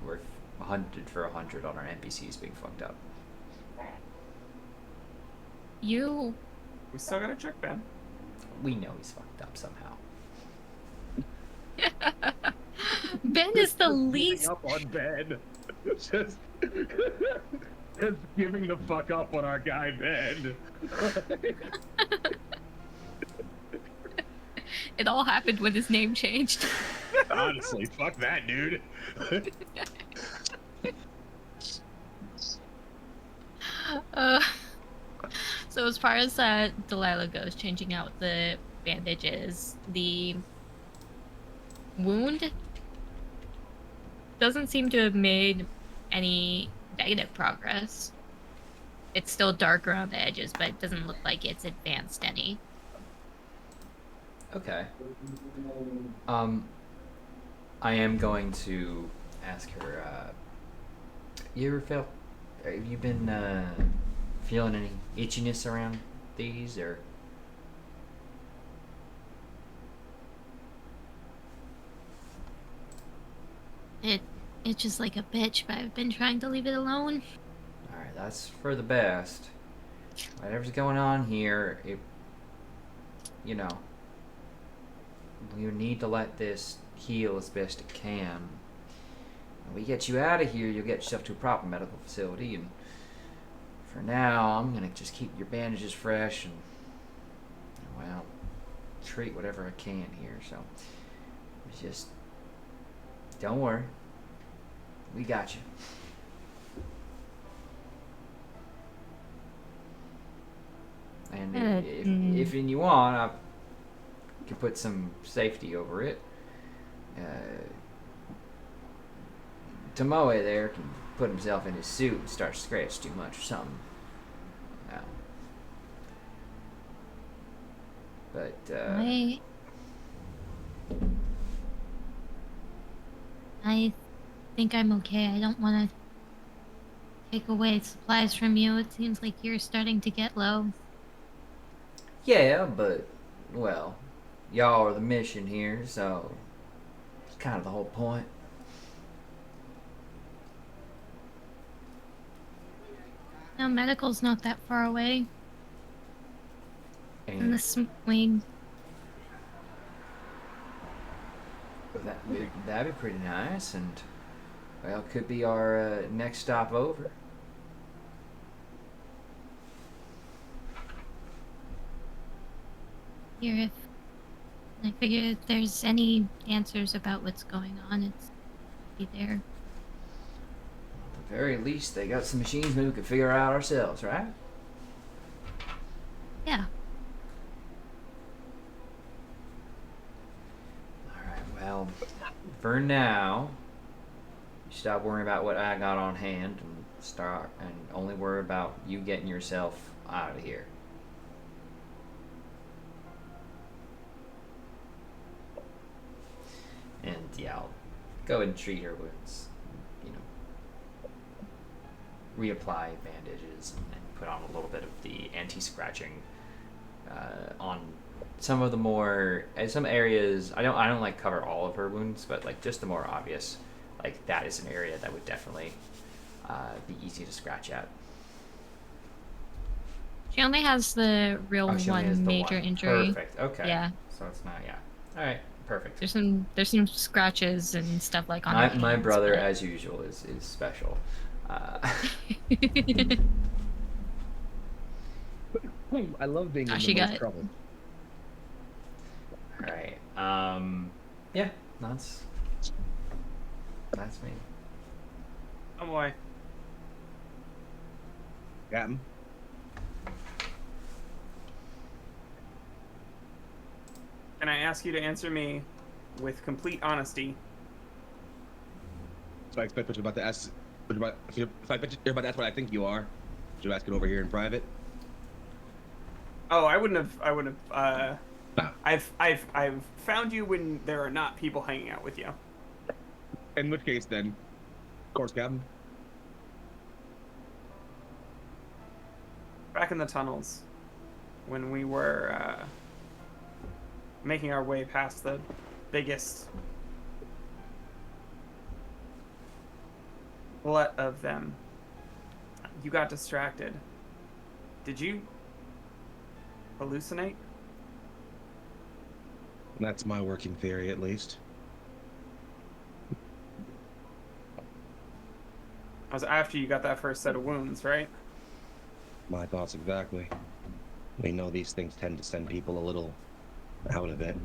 we're 100 for 100 on our NPCs being fucked up. You We still gotta check Ben. We know he's fucked up somehow. Ben is the least Up on Ben. Just giving the fuck up on our guy Ben. It all happened when his name changed. Honestly, fuck that dude. Uh, so as far as Delilah goes, changing out the bandages, the wound doesn't seem to have made any negative progress. It's still dark around the edges, but it doesn't look like it's advanced any. Okay. I am going to ask her, you ever have you been, feeling any itchiness around these, or? It itches like a bitch, but I've been trying to leave it alone. Alright, that's for the best. Whatever's going on here, you know, you need to let this heal as best it can. When we get you out of here, you'll get yourself to a proper medical facility, and for now, I'm gonna just keep your bandages fresh and, well, treat whatever I can here, so just don't worry. We got you. And if you want, I can put some safety over it. Tomoe there can put himself in his suit and start to scratch too much or something. Yeah. But I think I'm okay. I don't want to take away supplies from you. It seems like you're starting to get low. yeah, but well, y'all are the mission here, so it's kind of the whole point. No, medical's not that far away. In And the wing. that'd be pretty nice, and well, could be our next stop over. Here, if I figure if there's any answers about what's going on, it's be there. At the very least, they got some machines maybe we could figure out ourselves, right? Yeah. Alright, well, for now, stop worrying about what I got on hand and start and only worry about you getting yourself out of here. And yeah, I'll go ahead and treat her wounds. You know, reapply bandages and put on a little bit of the anti-scratching on some of the more some areas. I don't like cover all of her wounds, but like just the more obvious. Like that is an area that would definitely be easy to scratch at. She only has the real She only has one the major one. injury. Perfect. Okay. Yeah. So it's not. Yeah. All right. Perfect. There's some scratches and stuff like on her My hands, brother, but... as usual, is special. I love being in she the most got- trouble. All right. Yeah. That's me. Oh boy. Got him. Can I ask you to answer me with complete honesty? So I expect what you're about to ask. If I bet you're about to ask what I think you are, would you ask it over here in private? Oh, I wouldn't have. No. I've found you when there are not people hanging out with you. In which case, then, of course, Captain. Back in the tunnels, when we were making our way past the biggest glut of them, you got distracted. Did you hallucinate? That's my working theory, at least. That was after you got that first set of wounds, right? My thoughts exactly. We know these things tend to send people a little out of it.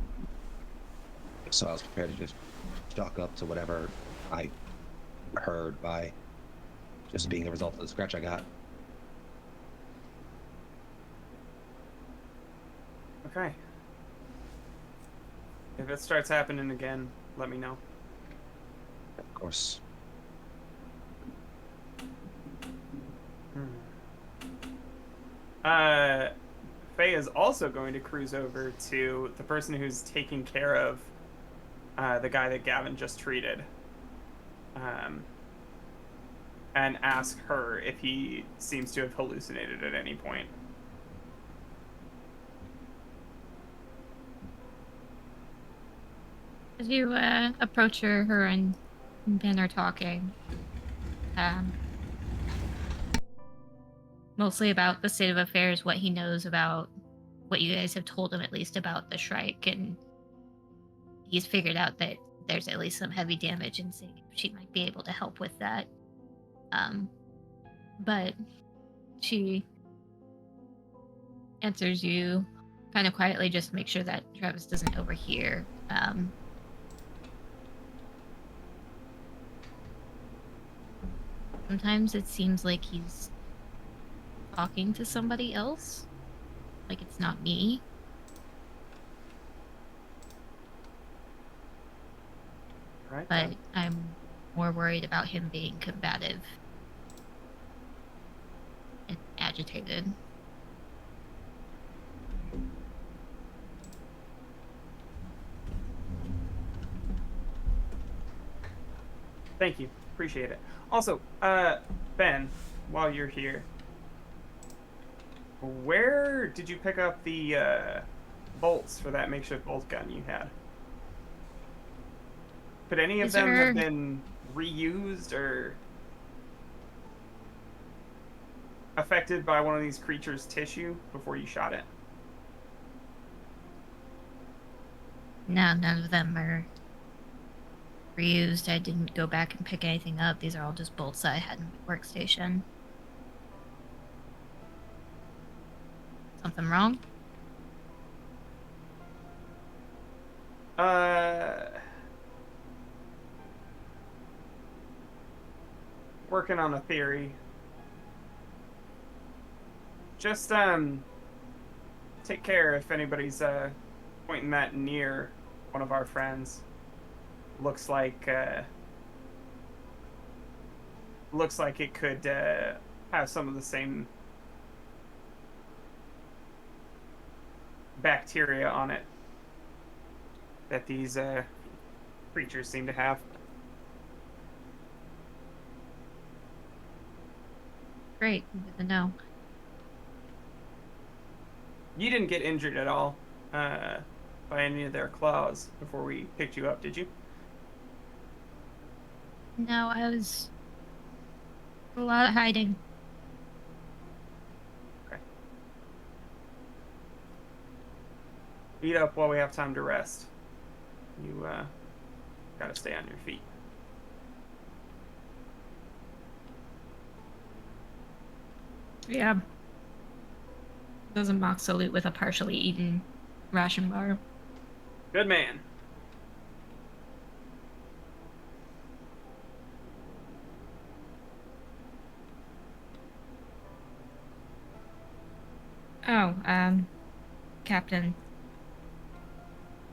So I was prepared to just chalk up to whatever I heard by just being the result of the scratch I got. Okay. If it starts happening again, let me know. Of course. Faye is also going to cruise over to the person who's taking care of the guy that Gavin just treated, and ask her if he seems to have hallucinated at any point. As you approach her and Ben are talking, mostly about the state of affairs, what he knows about what you guys have told him, at least about the Shrike, and he's figured out that there's at least some heavy damage and seeing if she might be able to help with that. But she answers you kind of quietly, just to make sure that Travis doesn't overhear. Sometimes it seems like he's talking to somebody else, like it's not me. Right. But I'm more worried about him being combative and agitated. Thank you. Appreciate it. Also, Ben, while you're here, where did you pick up the bolts for that makeshift bolt gun you had? Could any of them have been reused, or affected by one of these creatures' tissue before you shot it? No, none of them are reused. I didn't go back and pick anything up. These are all just bolts that I had in my workstation. Something wrong? Working on a theory. Just, take care if anybody's, pointing that near one of our friends. Looks like it could, have some of the same bacteria on it that these, creatures seem to have. Great, good to know. You didn't get injured at all by any of their claws before we picked you up, did you? No, I was a lot of hiding. Okay. Eat up while we have time to rest. You gotta stay on your feet. Yeah. Does a mock salute with a partially eaten ration bar. Good man. Oh, Captain.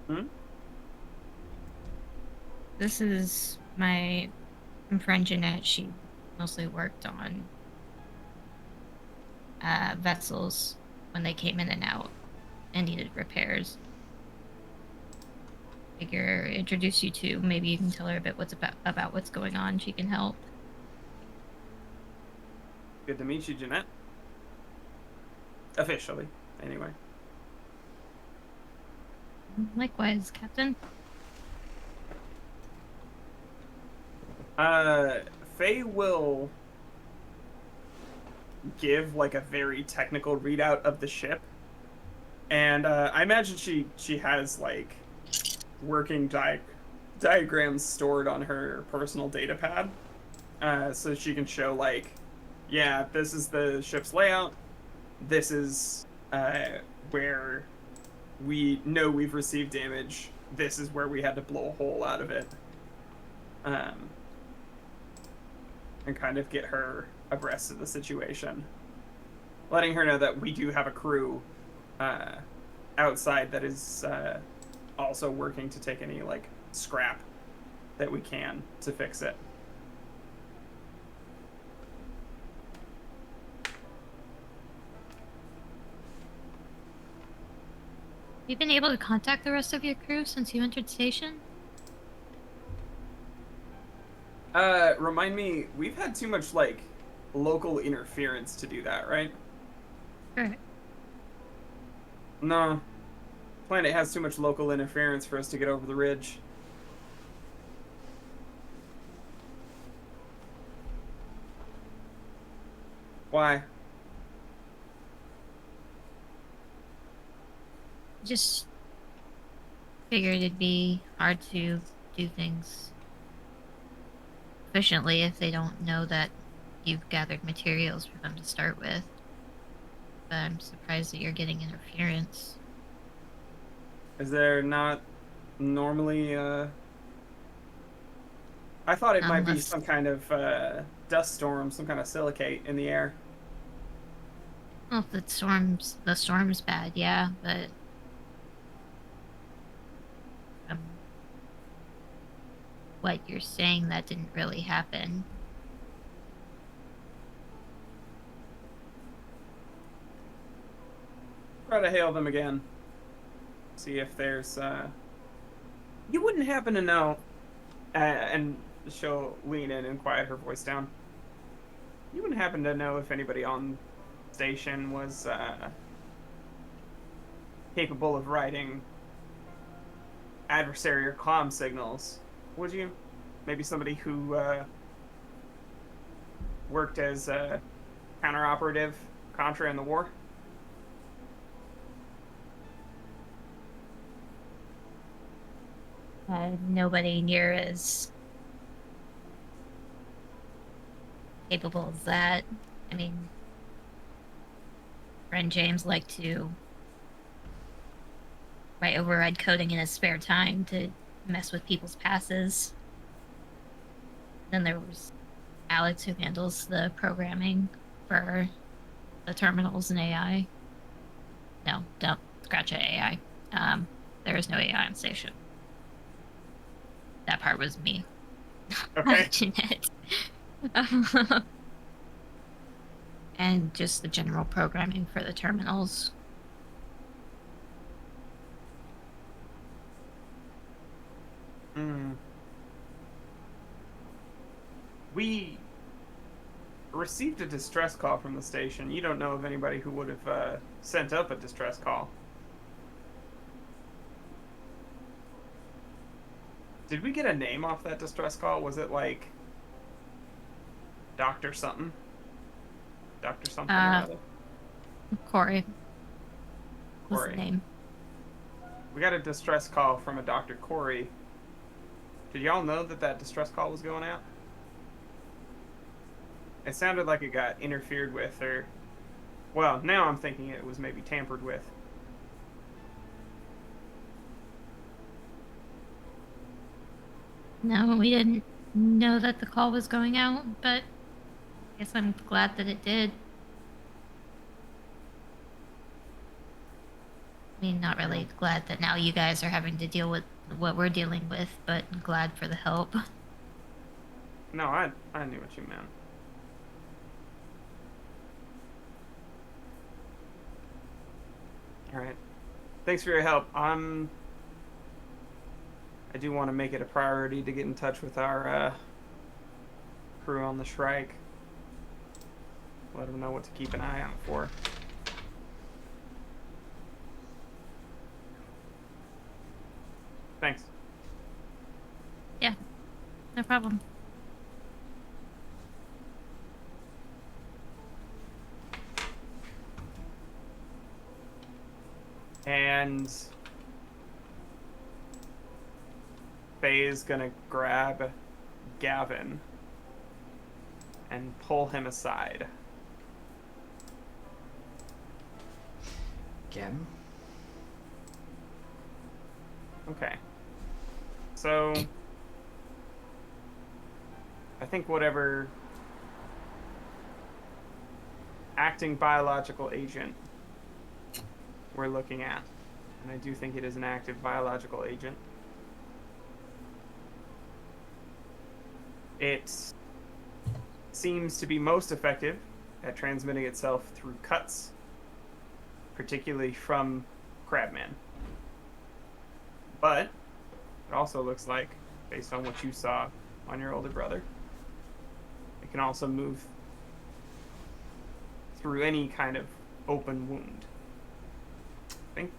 Hmm? This is my friend Jeanette. She mostly worked on vessels when they came in and out and needed repairs. Figure introduce you to. Maybe you can tell her a bit about what's going on. She can help. Good to meet you, Jeanette. Officially, anyway. Likewise, Captain. Faye will give like a very technical readout of the ship, and I imagine she has like working diagrams stored on her personal data pad, so she can show like, yeah, this is the ship's layout. This is where we know we've received damage. This is where we had to blow a hole out of it. And kind of get her abreast of the situation. Letting her know that we do have a crew outside that is also working to take any like scrap that we can to fix it. You been able to contact the rest of your crew since you entered station? Remind me, we've had too much like local interference to do that, right? Sure. No. Planet has too much local interference for us to get over the ridge. Why? Just figured it'd be hard to do things efficiently if they don't know that you've gathered materials for them to start with. But I'm surprised that you're getting interference. Is there not normally I thought it might be Unless- some kind of dust storm, some kind of silicate in the air. Well, if the storm's bad, yeah, but what you're saying, that didn't really happen. Try to hail them again. See if there's you wouldn't happen to know and she'll lean in and quiet her voice down. You wouldn't happen to know if anybody on station was capable of writing adversary or comm signals, would you? Maybe somebody who worked as counter-operative Contra in the war? Nobody near as capable as that. I mean, friend James liked to write override coding in his spare time to mess with people's passes. Then there was Alex, who handles the programming for the terminals and AI. No, don't scratch at AI. There is no AI on station. That part was me. Okay. Jeanette. And just the general programming for the terminals. We received a distress call from the station. You don't know of anybody who would have sent up a distress call. Did we get a name off that distress call? Was it like Dr. something? Dr. something or other? Corey was Corey. the name. We got a distress call from a Dr. Corey. Did y'all know that that distress call was going out? It sounded like it got interfered with, or... Well, now I'm thinking it was maybe tampered with. No, we didn't know that the call was going out, but I guess I'm glad that it did. I mean, not really glad that now you guys are having to deal with what we're dealing with, but glad for the help. No, I knew what you meant. Alright. Thanks for your help. I do want to make it a priority to get in touch with our crew on the Shrike. Let them know what to keep an eye out for. Thanks. Yeah, no problem. And Faye's gonna grab Gavin and pull him aside. Gavin? Okay. So I think whatever acting biological agent we're looking at, and I do think it is an active biological agent, it seems to be most effective at transmitting itself through cuts, particularly from Crabman. But it also looks like, based on what you saw on your older brother, it can also move through any kind of open wound. I think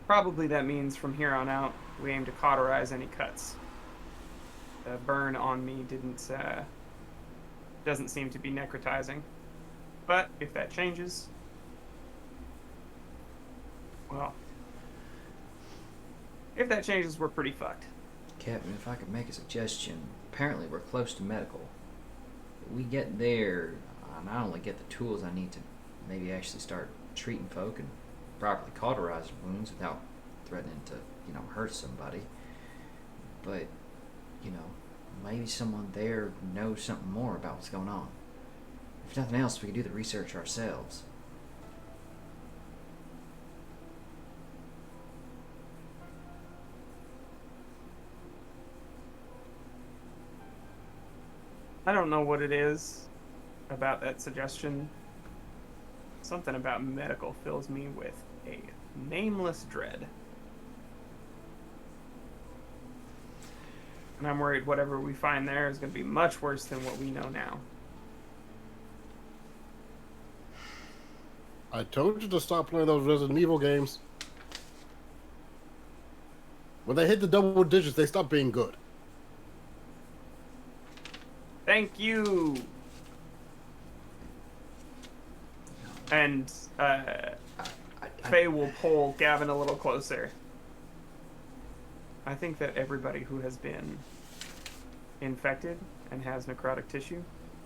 probably that means from here on out we aim to cauterize any cuts. The burn on me doesn't seem to be necrotizing, but if that changes, well, if that changes, we're pretty fucked. Captain, if I could make a suggestion, apparently we're close to medical. If we get there, I not only get the tools I need to maybe actually start treating folk and properly cauterize wounds without threatening to, hurt somebody, but, maybe someone there knows something more about what's going on. If nothing else, we can do the research ourselves. I don't know what it is about that suggestion. Something about medical fills me with a nameless dread. And I'm worried whatever we find there is going to be much worse than what we know now. I told you to stop playing those Resident Evil games. When they hit the double digits, they stop being good. Thank you. And Faye will pull Gavin a little closer. I think that everybody who has been infected and has necrotic tissue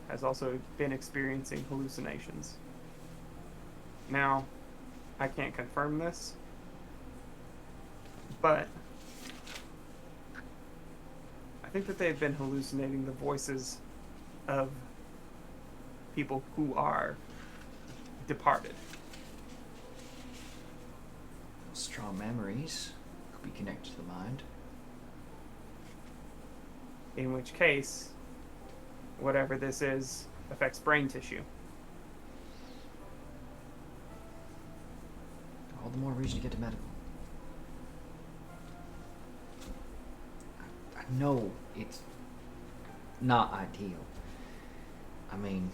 has also been experiencing hallucinations. Now, I can't confirm this, but I think that they've been hallucinating the voices of people who are departed. Strong memories could be connected to the mind. In which case, whatever this is affects brain tissue. All the more reason to get to medical. I know it's not ideal. I mean,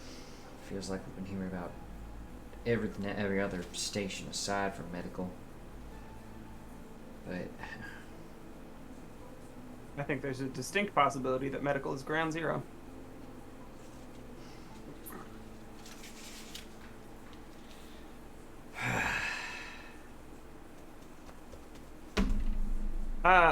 feels like we've been hearing about everything at every other station aside from medical. But I think there's a distinct possibility that medical is ground zero.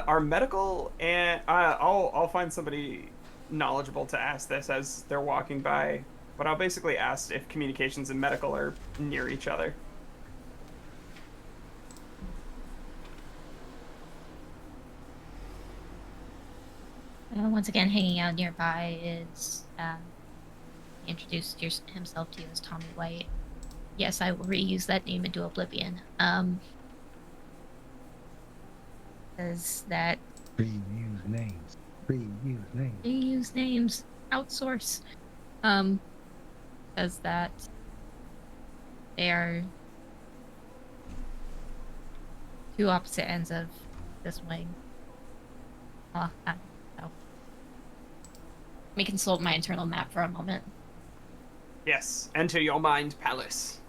Are medical and I'll find somebody knowledgeable to ask this as they're walking by, but I'll basically ask if communications and medical are near each other. Once again, hanging out nearby is he introduced himself to you as Tommy White. Yes, I will reuse that name into oblivion. Says that Reuse names. Reuse names. reuse names, outsource. Says that they are two opposite ends of this wing. Let me consult my internal map for a moment. Yes, enter your mind palace.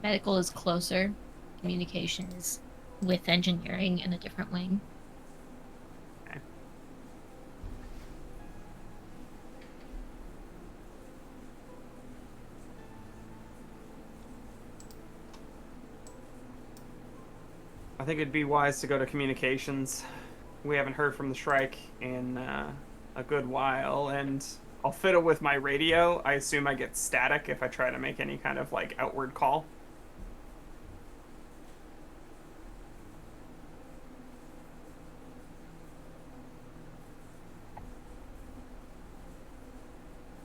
Medical is closer. Communication is with engineering in a different wing. Okay. I think it'd be wise to go to communications. We haven't heard from the Shrike in a good while, and I'll fiddle with my radio. I assume I get static if I try to make any kind of like outward call.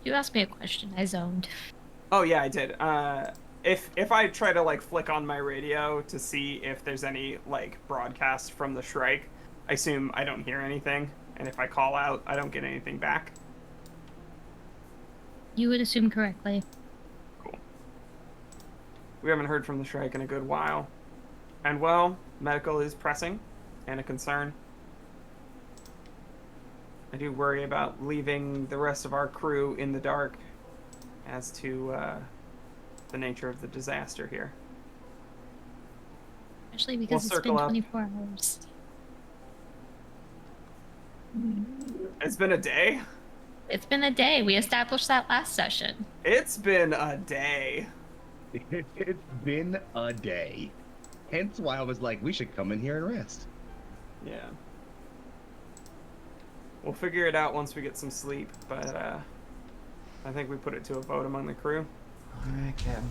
You asked me a question. I zoned. Oh yeah, I did. If I try to like flick on my radio to see if there's any like broadcast from the Shrike, I assume I don't hear anything, and if I call out, I don't get anything back. You would assume correctly. Cool. We haven't heard from the Shrike in a good while, and well, medical is pressing and a concern. I do worry about leaving the rest of our crew in the dark as to the nature of the disaster here. Especially because We'll it's been circle up. 24 hours. It's been a day? It's been a day. We established that last session. It's been a day. It's been a day. Hence why I was like, we should come in here and rest. Yeah. We'll figure it out once we get some sleep, but I think we put it to a vote among the crew. Alright, Captain.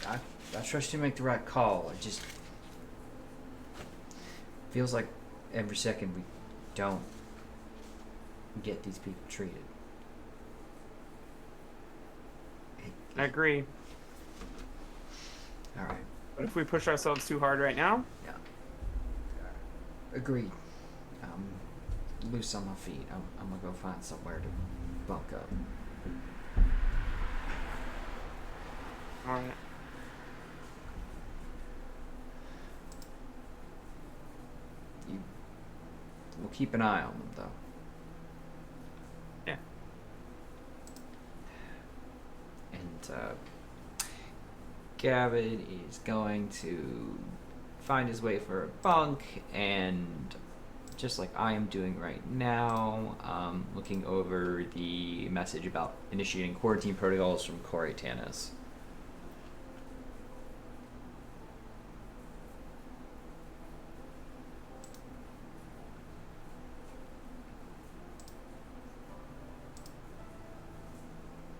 I trust you make the right call. It just feels like every second we don't get these people treated. I agree. Alright. But if we push ourselves too hard right now, Yeah. Agreed. Loose on my feet. I'm gonna go find somewhere to bunk up. alright. We'll keep an eye on them, though. Yeah. And Gavin is going to find his way for a bunk and just like I am doing right now, looking over the message about initiating quarantine protocols from Corey Tanis.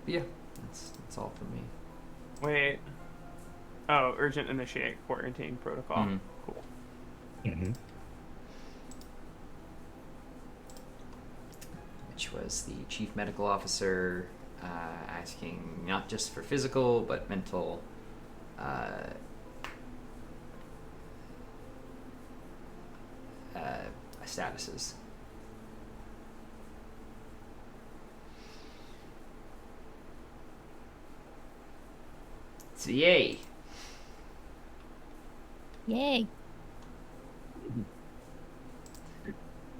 Yeah, that's all for me. Wait. Oh, urgent initiate quarantine protocol. Mhm. Cool. Mm-hmm. Which was the chief medical officer asking not just for physical but mental statuses. So yay! Yay.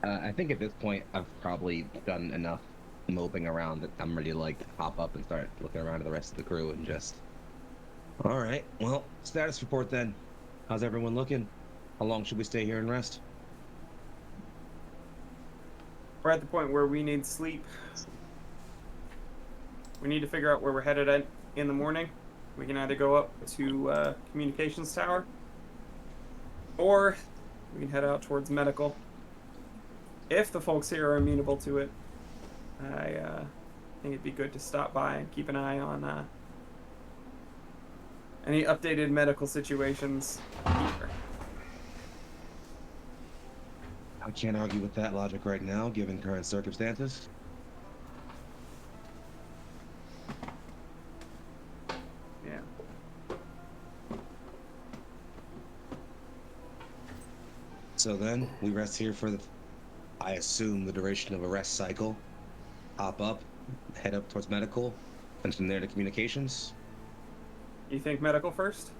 I think at this point I've probably done enough moping around that I'm ready to like hop up and start looking around to the rest of the crew and just. All right. Well, status report then. How's everyone looking? How long should we stay here and rest? We're at the point where we need sleep. We need to figure out where we're headed at in the morning. We can either go up to communications tower, or we can head out towards medical. If the folks here are amenable to it, I think it'd be good to stop by and keep an eye on any updated medical situations here. I can't argue with that logic right now, given current circumstances. Yeah. So then, we rest here for I assume, the duration of a rest cycle. Hop up, head up towards medical, and from there to communications. You think medical first?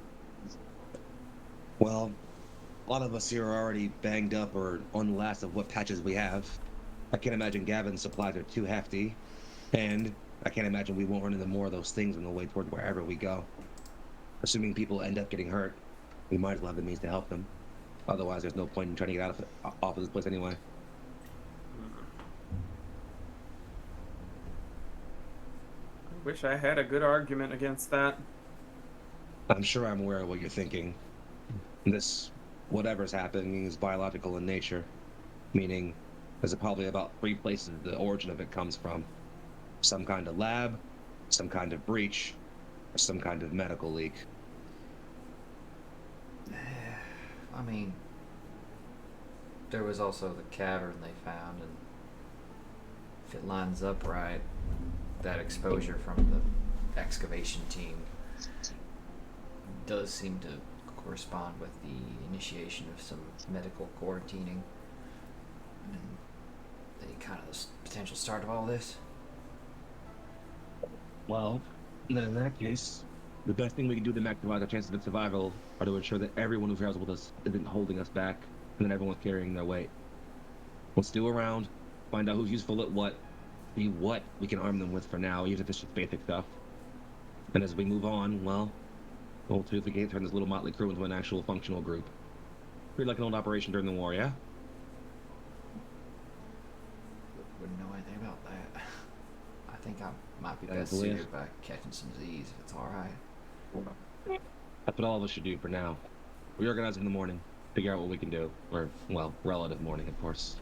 Well, a lot of us here are already banged up or on the last of what patches we have. I can't imagine Gavin's supplies are too hefty, and I can't imagine we won't run into more of those things on the way toward wherever we go. Assuming people end up getting hurt, we might as well have the means to help them. Otherwise, there's no point in trying to get off of this place anyway. I wish I had a good argument against that. I'm sure I'm aware of what you're thinking. This, whatever's happening, is biological in nature, meaning there's probably about 3 places the origin of it comes from. Some kind of lab, some kind of breach, or some kind of medical leak. I mean, there was also the cavern they found, and if it lines up right, that exposure from the excavation team does seem to correspond with the initiation of some medical quarantining and the kind of the potential start of all this. Well, then in that case, the best thing we can do to maximize our chances of survival are to ensure that everyone who travels with us isn't holding us back, and that everyone's carrying their weight. We'll stew around, find out who's useful at what, see what we can arm them with for now, even if it's just basic stuff. And as we move on, well, we'll see if we can turn this little motley crew into an actual functional group. Pretty like an old operation during the war, yeah? Wouldn't know anything about that. I think I might be That's best weird. suited by catching some disease, if it's alright. That's what all of us should do for now. Reorganize in the morning, figure out what we can do. Or, well, relative morning, of course.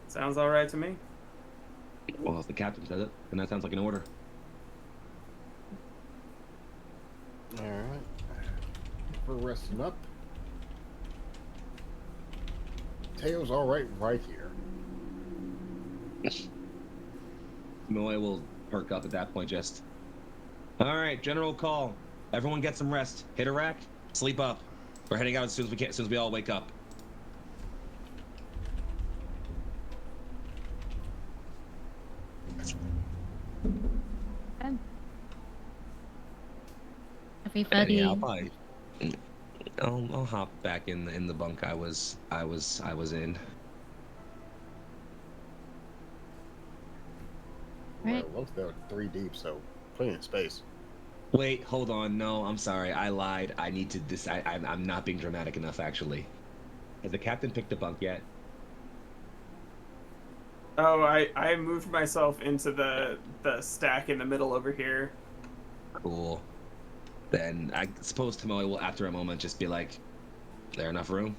Sounds all right to me. Well, if the captain says it, then that sounds like an order. All right. We're resting up. Tail's all right here. Moe will perk up at that point, just. Alright, general call. Everyone get some rest. Hit a rack, sleep up. We're heading out as soon as we can, as soon as we all wake up. Everybody. Yeah, I'll hop back in the bunk I was in. Right. Well, looks they're 3 deep, so plenty of space. Wait, hold on. No, I'm sorry. I lied. I need to decide. I'm not being dramatic enough, actually. Has the captain picked a bunk yet? Oh, I moved myself into the stack in the middle over here. Cool. Then I suppose Tomoe will, after a moment, just be like, "There enough room?"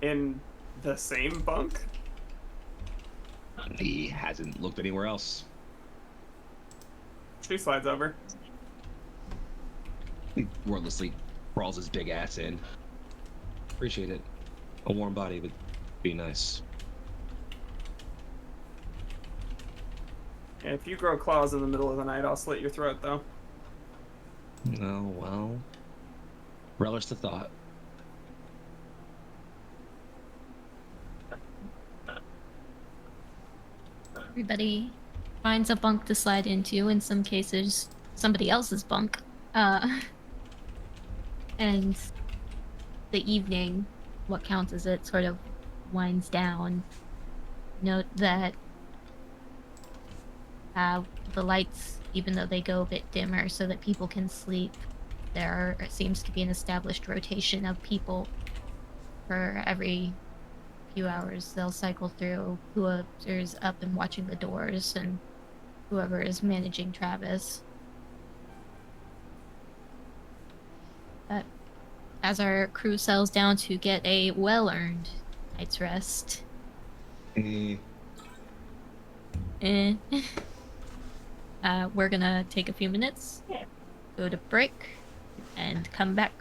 In the same bunk? He hasn't looked anywhere else. She slides over. He wordlessly crawls his big ass in. Appreciate it. A warm body would be nice. Yeah, if you grow claws in the middle of the night, I'll slit your throat, though. Oh, well. Relish the thought. Everybody finds a bunk to slide into, in some cases, somebody else's bunk. And the evening, what counts as it, sort of winds down. Note that the lights, even though they go a bit dimmer so that people can sleep, there seems to be an established rotation of people for every few hours. They'll cycle through whoever's up and watching the doors and whoever is managing Travis. But as our crew settles down to get a well-earned night's rest, we're gonna take a few minutes, go to break, and come back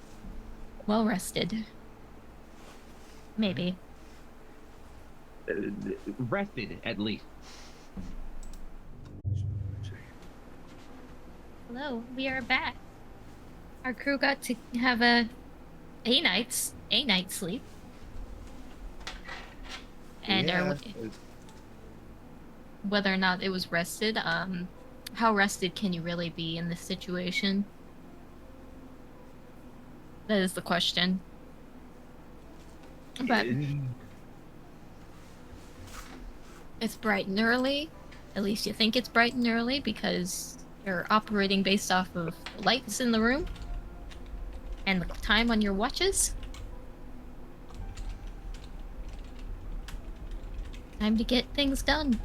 well rested. Maybe. Rested, at least. Hello, we are back. Our crew got to have a night's sleep. And whether or not it was rested, how rested can you really be in this situation? That is the question. But it's bright and early. At least you think it's bright and early because you're operating based off of lights in the room and the time on your watches. Time to get things done.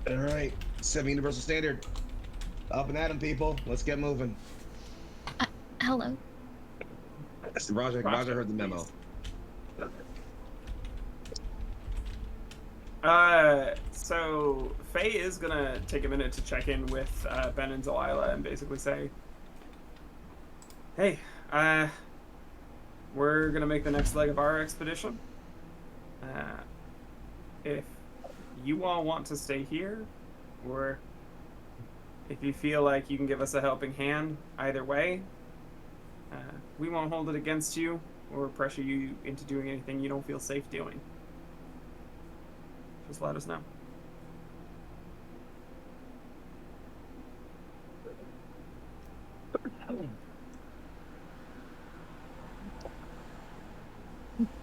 All right, semi-universal standard. Up and at 'em, people. Let's get moving. Hello. Roger heard the memo. So Faye is gonna take a minute to check in with Ben and Delilah and basically say, "Hey, we're gonna make the next leg of our expedition. If you all want to stay here, or if you feel like you can give us a helping hand, either way, we won't hold it against you or pressure you into doing anything you don't feel safe doing. Just let us know."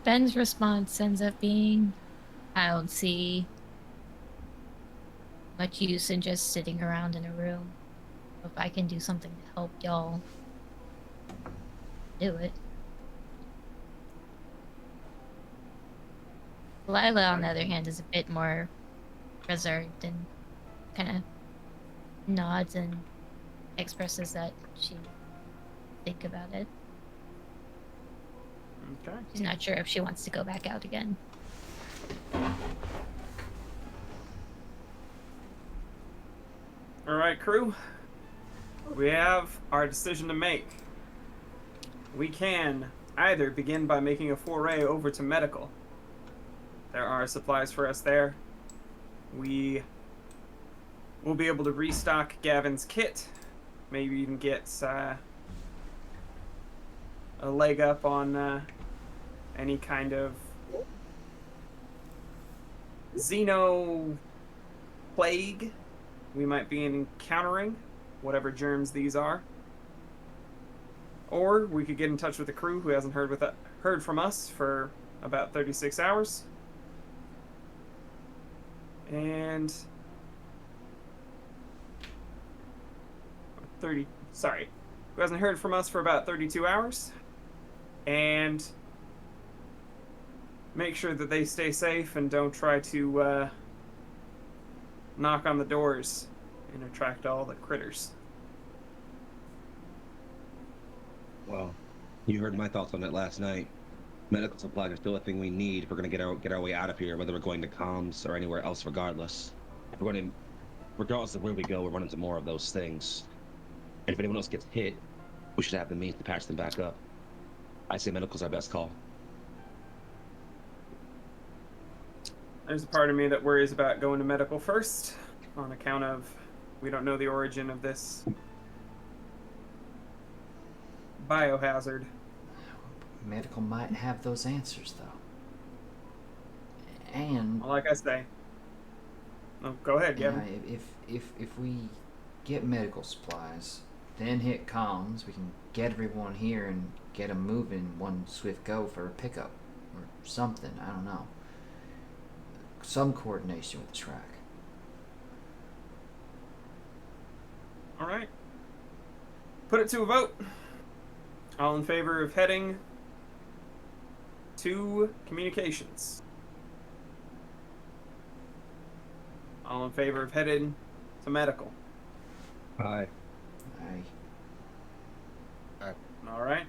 Ben's response ends up being, I don't see much use in just sitting around in a room. If I can do something to help y'all, do it. Lila, on the other hand, is a bit more reserved and kind of nods and expresses that she think about it. Okay. She's not sure if she wants to go back out again. All right, crew. We have our decision to make. We can either begin by making a foray over to medical. There are supplies for us there. We will be able to restock Gavin's kit. Maybe even get a leg up on any kind of xeno plague we might be encountering, whatever germs these are. Or we could get in touch with the crew who hasn't heard from us for about 36 hours. And who hasn't heard from us for about 32 hours. And make sure that they stay safe and don't try to knock on the doors and attract all the critters. Well, you heard my thoughts on it last night. Medical supplies are still a thing we need if we're gonna get our way out of here, whether we're going to comms or anywhere else. Regardless, if we're going to, regardless of where we go, we're running into more of those things. And if anyone else gets hit, we should have the means to patch them back up. I say medical's our best call. There's a part of me that worries about going to medical first, on account of we don't know the origin of this biohazard. Medical might have those answers, though. And Well, like I say, oh, go ahead, you know, Gavin. if we get medical supplies, then hit comms, we can get everyone here and get them moving one swift go for a pickup or something. I don't know. Some coordination with the track. All right. Put it to a vote. All in favor of heading to communications. All in favor of heading to medical. Aye. All right.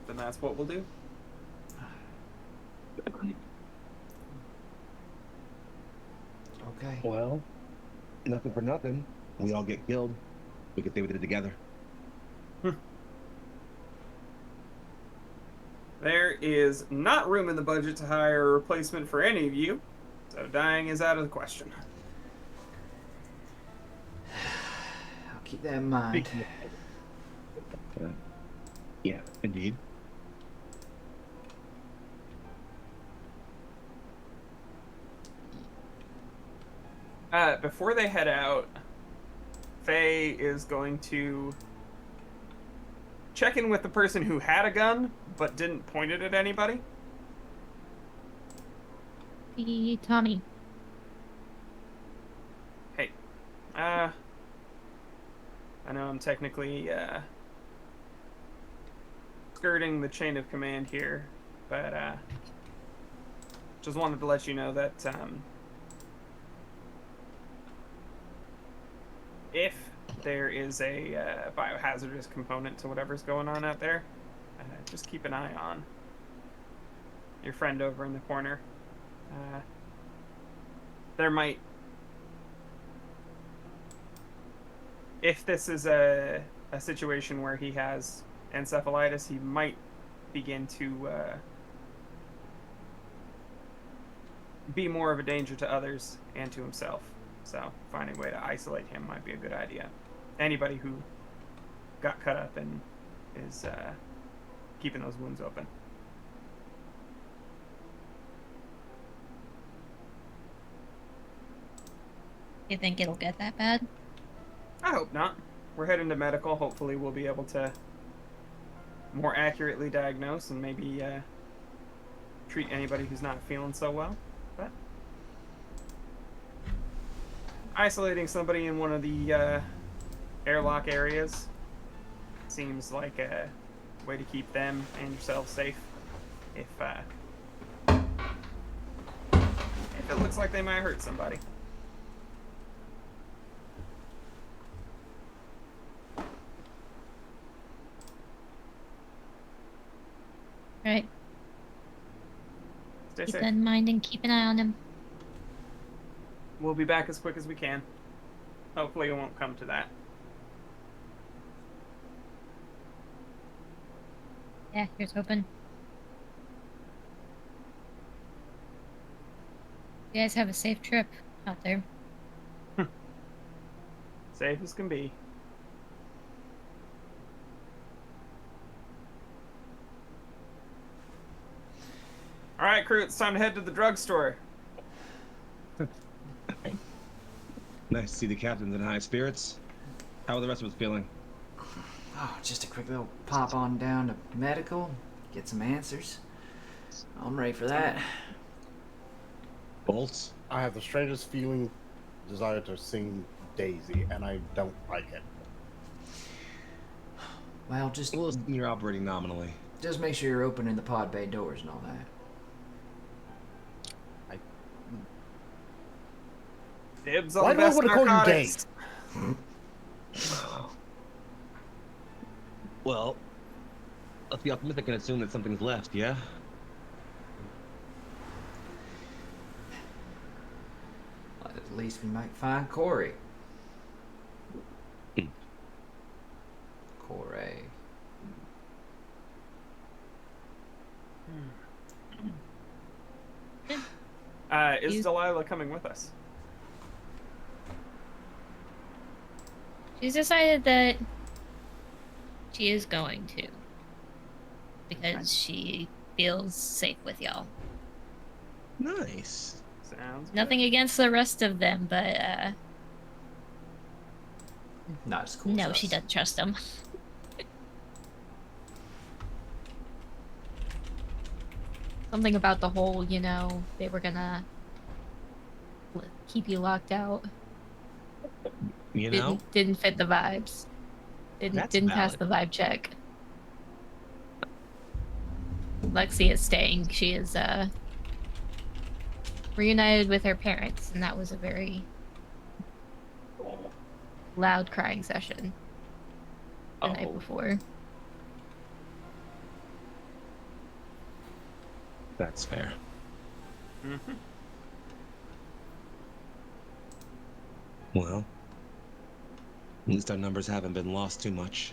Then that's what we'll do. Okay. Well, nothing for nothing. We all get killed. We can stay with it together. There is not room in the budget to hire a replacement for any of you, so dying is out of the question. I'll keep that in mind. Yeah, indeed. Before they head out, Faye is going to check in with the person who had a gun but didn't point it at anybody. Be Tommy. Hey, I know I'm technically skirting the chain of command here, but just wanted to let you know that if there is a biohazardous component to whatever's going on out there, just keep an eye on your friend over in the corner. There might... If this is a situation where he has encephalitis, he might begin to be more of a danger to others and to himself. So finding a way to isolate him might be a good idea. Anybody who got cut up and is keeping those wounds open. You think it'll get that bad? I hope not. We're heading to medical. Hopefully we'll be able to more accurately diagnose and maybe treat anybody who's not feeling so well. But isolating somebody in one of the airlock areas seems like a way to keep them and yourself safe. If it looks like they might hurt somebody. Right. Stay Keep safe. that in mind and keep an eye on him. We'll be back as quick as we can. Hopefully it won't come to that. Yeah, here's hoping. You guys have a safe trip out there. Safe as can be. All right, crew, it's time to head to the drugstore. Nice to see the captain's in high spirits. How are the rest of us feeling? Oh, just a quick little pop on down to medical, get some answers. I'm ready for that. Bolts? I have the strangest feeling, desire to sing Daisy, and I don't like it. Well, just Well, you're operating nominally. just make sure you're opening the pod bay doors and all that. Dibs on Why the do I best want to call you narcotics. Well, let's be optimistic and assume that something's left, yeah? Well, at least we might find Corey. Hmm. Corey. Is Delilah coming with us? She's decided that she is going to. Because she feels safe with y'all. Nice. Sounds good. Nothing against the rest of them, but Not as cool no, as she us. doesn't trust them. Something about the whole, they were gonna keep you locked out. You know? Didn't fit the vibes. That's Didn't pass valid. the vibe check. Lexi is staying. She is reunited with her parents, and that was a very loud crying session the night before. That's fair. Mm-hmm. Well, at least our numbers haven't been lost too much.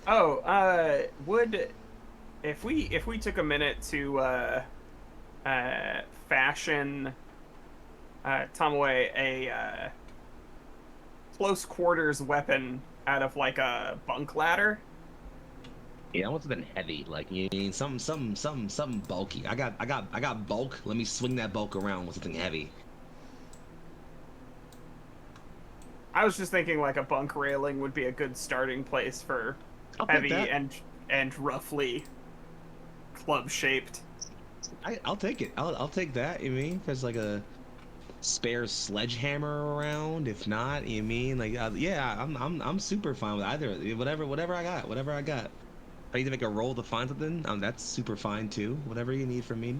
Oh, would if we took a minute to fashion Tomoe a close quarters weapon out of like a bunk ladder? Yeah, I want something heavy, like you need something bulky. I got bulk. Let me swing that bulk around with something heavy. I was just thinking like a bunk railing would be a good starting place for I'll take heavy that. and roughly club shaped. I'll take it. I'll take that. You mean if there's like a spare sledgehammer around? If not, you mean like yeah, I'm super fine with either. Whatever I got. If I need to make a roll to find something, that's super fine too. Whatever you need from me.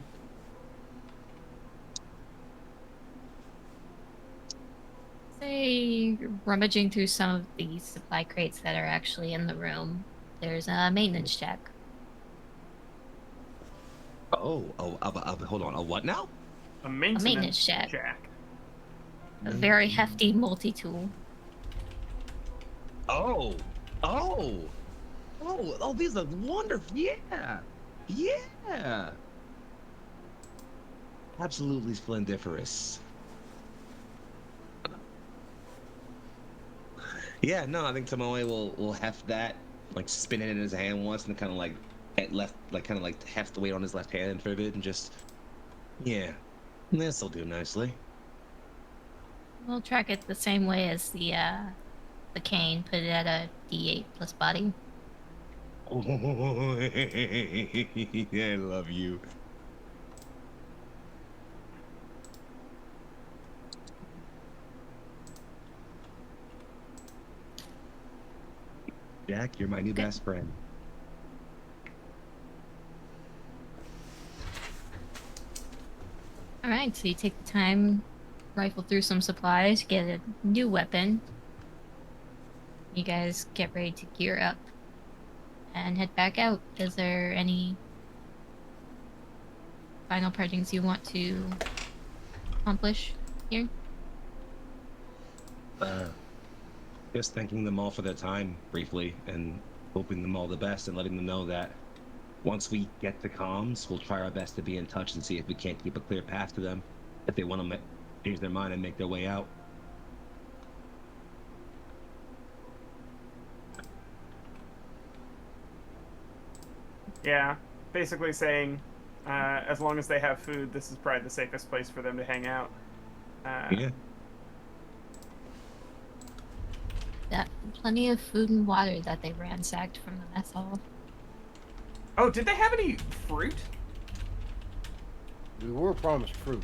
Say, rummaging through some of the supply crates that are actually in the room, there's a maintenance check. Hold on. A what now? A maintenance, maintenance check. jack. A very hefty multi-tool. Oh, these are wonderful. Yeah. Absolutely splendiferous. Yeah, no, I think Tomoe will heft that, like spin it in his hand once, and kind of like heft the weight on his left hand for a bit, and just yeah, this'll do nicely. We'll track it the same way as the cane. Put it at a D8 plus body. Oh, I love you. Jack, you're my new best friend. Alright, so you take the time, rifle through some supplies, get a new weapon. You guys get ready to gear up and head back out. Is there any final partings you want to accomplish here? Just thanking them all for their time briefly and hoping them all the best and letting them know that once we get the comms, we'll try our best to be in touch and see if we can't keep a clear path to them if they want to change their mind and make their way out. Yeah, basically saying, as long as they have food, this is probably the safest place for them to hang out. Yeah. Got plenty of food and water that they ransacked from the mess hall. Oh, did they have any fruit? We were promised fruit.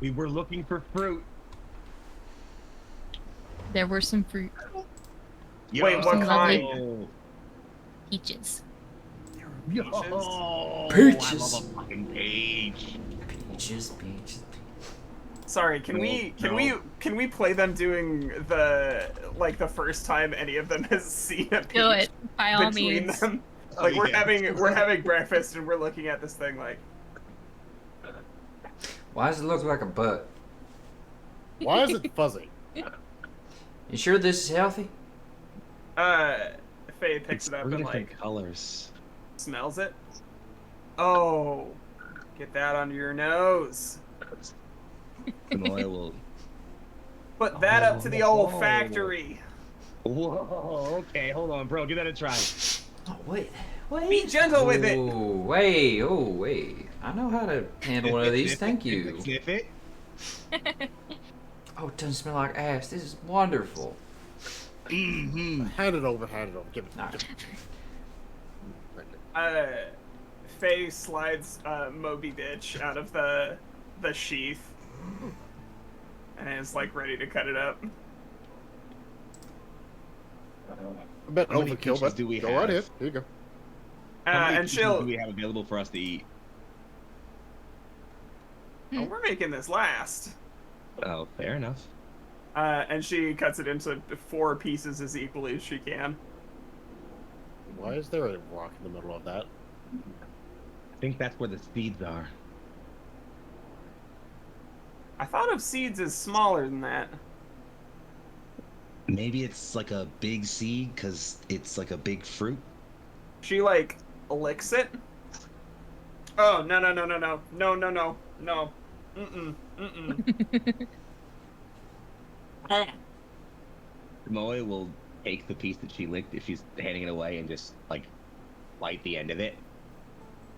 We were looking for fruit. There were some fruit. Wait, what Some lovely- kind? Peaches. Yo, Peaches. I love a fucking peach. Peaches. Sorry, can we play them doing the first time any of them has seen a peach Do it, by all between means. them? Oh, Like we're yeah. having breakfast and we're looking at this thing like, Why does it look like a butt? Why is it fuzzy? You sure this is healthy? Faye picks It's it up three and different like colors. smells it. Oh, get that under your nose. And oil will. Put that up to the old Oh. factory. Whoa. Okay, hold on, bro. Give that a try. Oh wait. Be gentle with it. Oh wait. I know how to handle one of these. Thank you. Sniff it. Oh, it doesn't smell like ass. This is wonderful. Mm-hmm. Hand it over. Give it. Nah. Give it. Faye slides Moby Bitch out of the sheath and is like ready to cut it up. A bit How many overkill, peaches but do we go right have? ahead. Here you go. How many And peaches she'll. do we have available for us to eat? Oh, we're making this last. Oh, fair enough. And she cuts it into 4 pieces as equally as she can. Why is there a rock in the middle of that? I think that's where the seeds are. I thought of seeds as smaller than that. Maybe it's like a big seed because it's like a big fruit. She like licks it. Oh no. Moe will take the piece that she licked if she's handing it away and just like bite the end of it.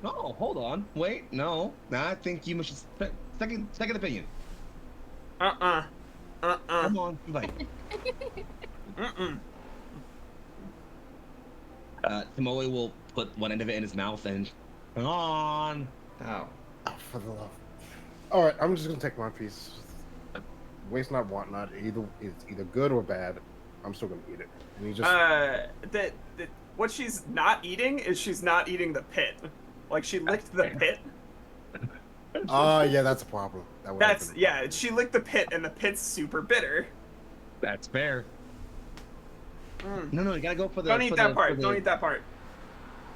Oh, hold on. Wait, no. I think you must second opinion. Come on, bite. Tomoe will put one end of it in his mouth and hang on. Oh. Oh, for the love. All right, I'm just gonna take my piece. Waste not, want not. It's either good or bad. I'm still gonna eat it. And he just What she's not eating is she's not eating the pit. Like she licked the pit. yeah, that's a problem. She licked the pit and the pit's super bitter. That's fair. No, you gotta go for the. Don't eat that part. Don't eat that part.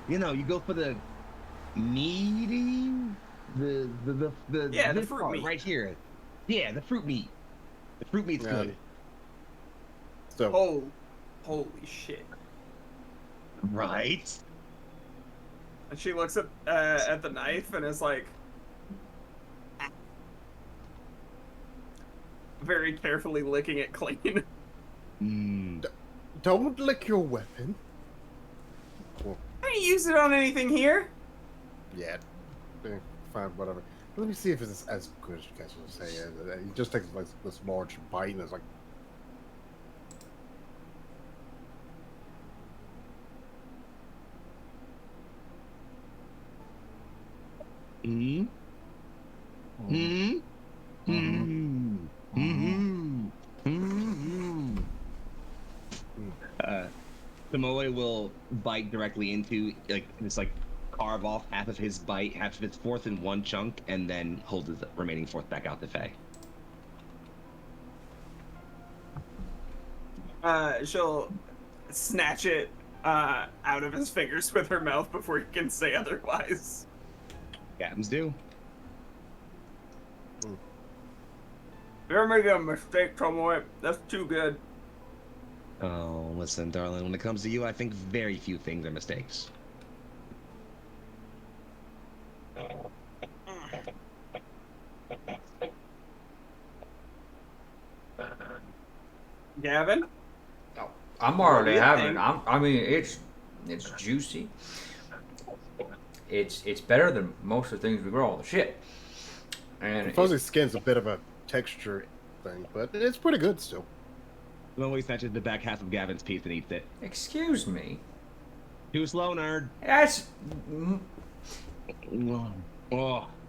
You know, you go for the meaty, the the fruit part meat right here. Yeah, the fruit meat. The fruit meat's good. So Holy shit! Right. And she looks at the knife and is like, very carefully licking it clean. don't lick your weapon. Well, I didn't use it on anything here. yeah, fine, whatever. Let me see if it's as good as you guys will say. He just takes like this large bite and it's like. Tomoe will bite directly into just carve off half of his bite, half of its fourth in one chunk, and then hold the remaining fourth back out to Faye. She'll snatch it out of his fingers with her mouth before he can say otherwise. Captains do. You're making a mistake, Tomoe. That's too good. Oh, listen, darling, when it comes to you, I think very few things are mistakes. Gavin? I'm already What do you having think? it. I mean, it's juicy. It's better than most of the things we grow on the ship. And The fuzzy skin's a bit of a texture thing, but it's pretty good still. Tomoe snatches the back half of Gavin's piece and eats it. excuse me. Too slow, nerd. That's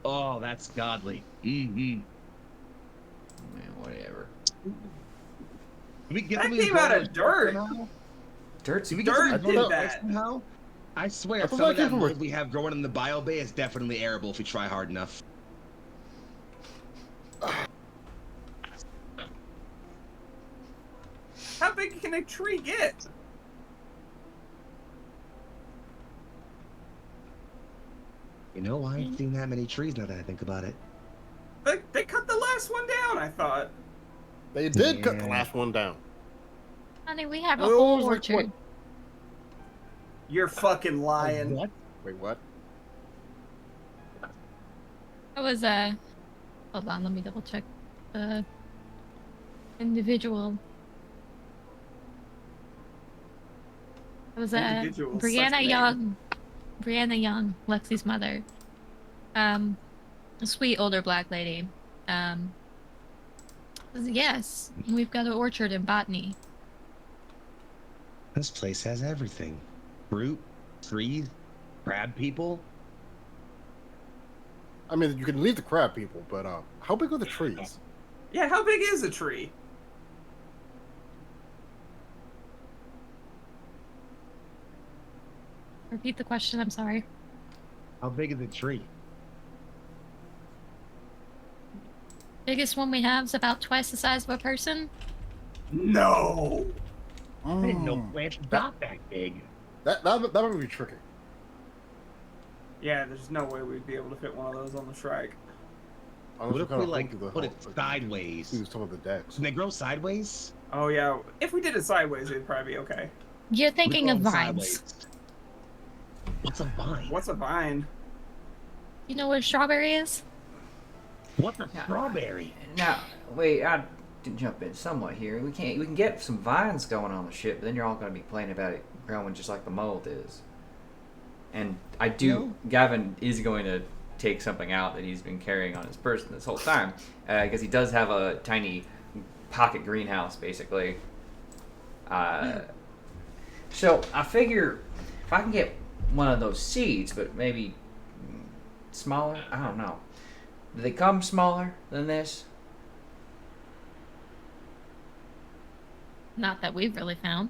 Oh, that's godly. Mm-hmm. whatever. Did we get That something came out of grow dirt. somehow? Dirt's Did we get Dirt something did grow that. somehow? I swear, I thought some that of came that from a- mold we have growing in the bio bay is definitely arable if we try hard enough. How big can a tree get? You know, I ain't seen that many trees now that I think about it. They cut the last one down, I thought. They did cut the Yeah. last one down. Honey, we have a Oh, it whole was like, orchard. what? You're fucking lying. What? Wait, what? It was hold on, let me double check the individual. It was Individual, such a Brianna name. Young. Brianna Young, Lexi's mother. A sweet older black lady. Yes, we've got an orchard in Botany. This place has everything. Fruit, trees, crab people. I mean, you can leave the crab people, but how big are the trees? Yeah, how big is a tree? Repeat the question, I'm sorry. How big is the tree? Biggest one we have is about twice the size of a person. No. I didn't know Mm, plants got that big. that would be tricky. Yeah, there's no way we'd be able to fit one of those on the Shrike. Unless What you if kinda we like hold the put it whole- sideways? Use some of the decks. Can they grow sideways? Oh yeah, if we did it sideways, it'd probably be okay. You're What if thinking we of grow them vines. sideways? What's a vine? What's a vine? You know what a strawberry is? What's a Yeah. strawberry? Now, wait, I did jump in somewhat here. We can get some vines going on the ship, but then you're all going to be complaining about it growing just like the mold is. And I do. No. Gavin is going to take something out that he's been carrying on his person this whole time, because he does have a tiny pocket greenhouse, basically. So I figure if I can get one of those seeds, but maybe smaller. I don't know. Do they come smaller than this? Not that we've really found.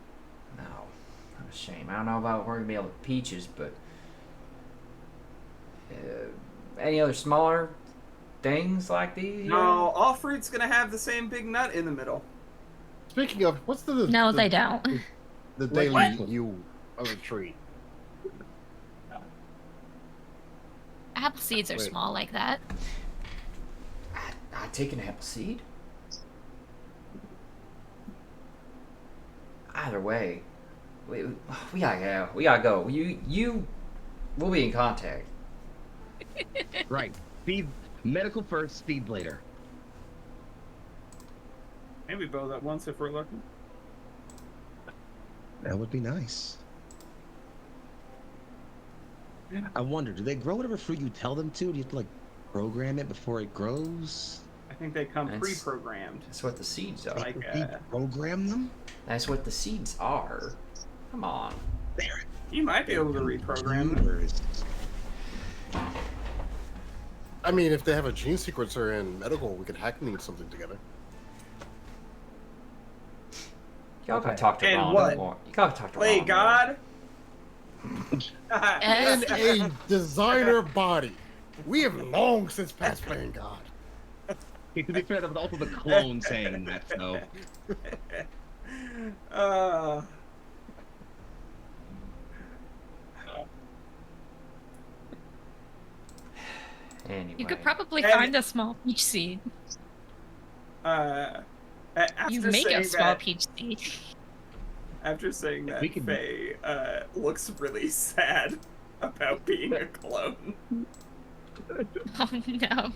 No, not a shame. I don't know about we're gonna be able to peaches, but any other smaller things like these? No, all fruit's gonna have the same big nut in the middle. Speaking of, what's the No, the, they don't. the daily What? you of a tree? Apple seeds are Wait. small like that. I take an apple seed. Either way, we gotta go. We gotta go. We'll be in contact. Right. Feed medical first, feed later. Maybe both at once if we're lucky. That would be nice. I wonder, do they grow whatever fruit you tell them to? Do you have to like program it before it grows? I think they come That's- pre-programmed. That's what the seeds are. Like, Program them? That's what the seeds are. Come on. There. You might be able to reprogram them. Computers. I mean, if they have a gene sequencer in medical, we could hack something together. Y'all Okay. gotta talk to And Ron what? more. You gotta talk to Play Ron God. In a designer body. We have long since passed playing God. Okay, to be fair, that was also the clone saying that, so. uh, more. Anyway. You could probably And- find a small peach seed. after You make a saying small that, peach seed. after saying that, We could- Faye looks really sad about being a clone. Oh no.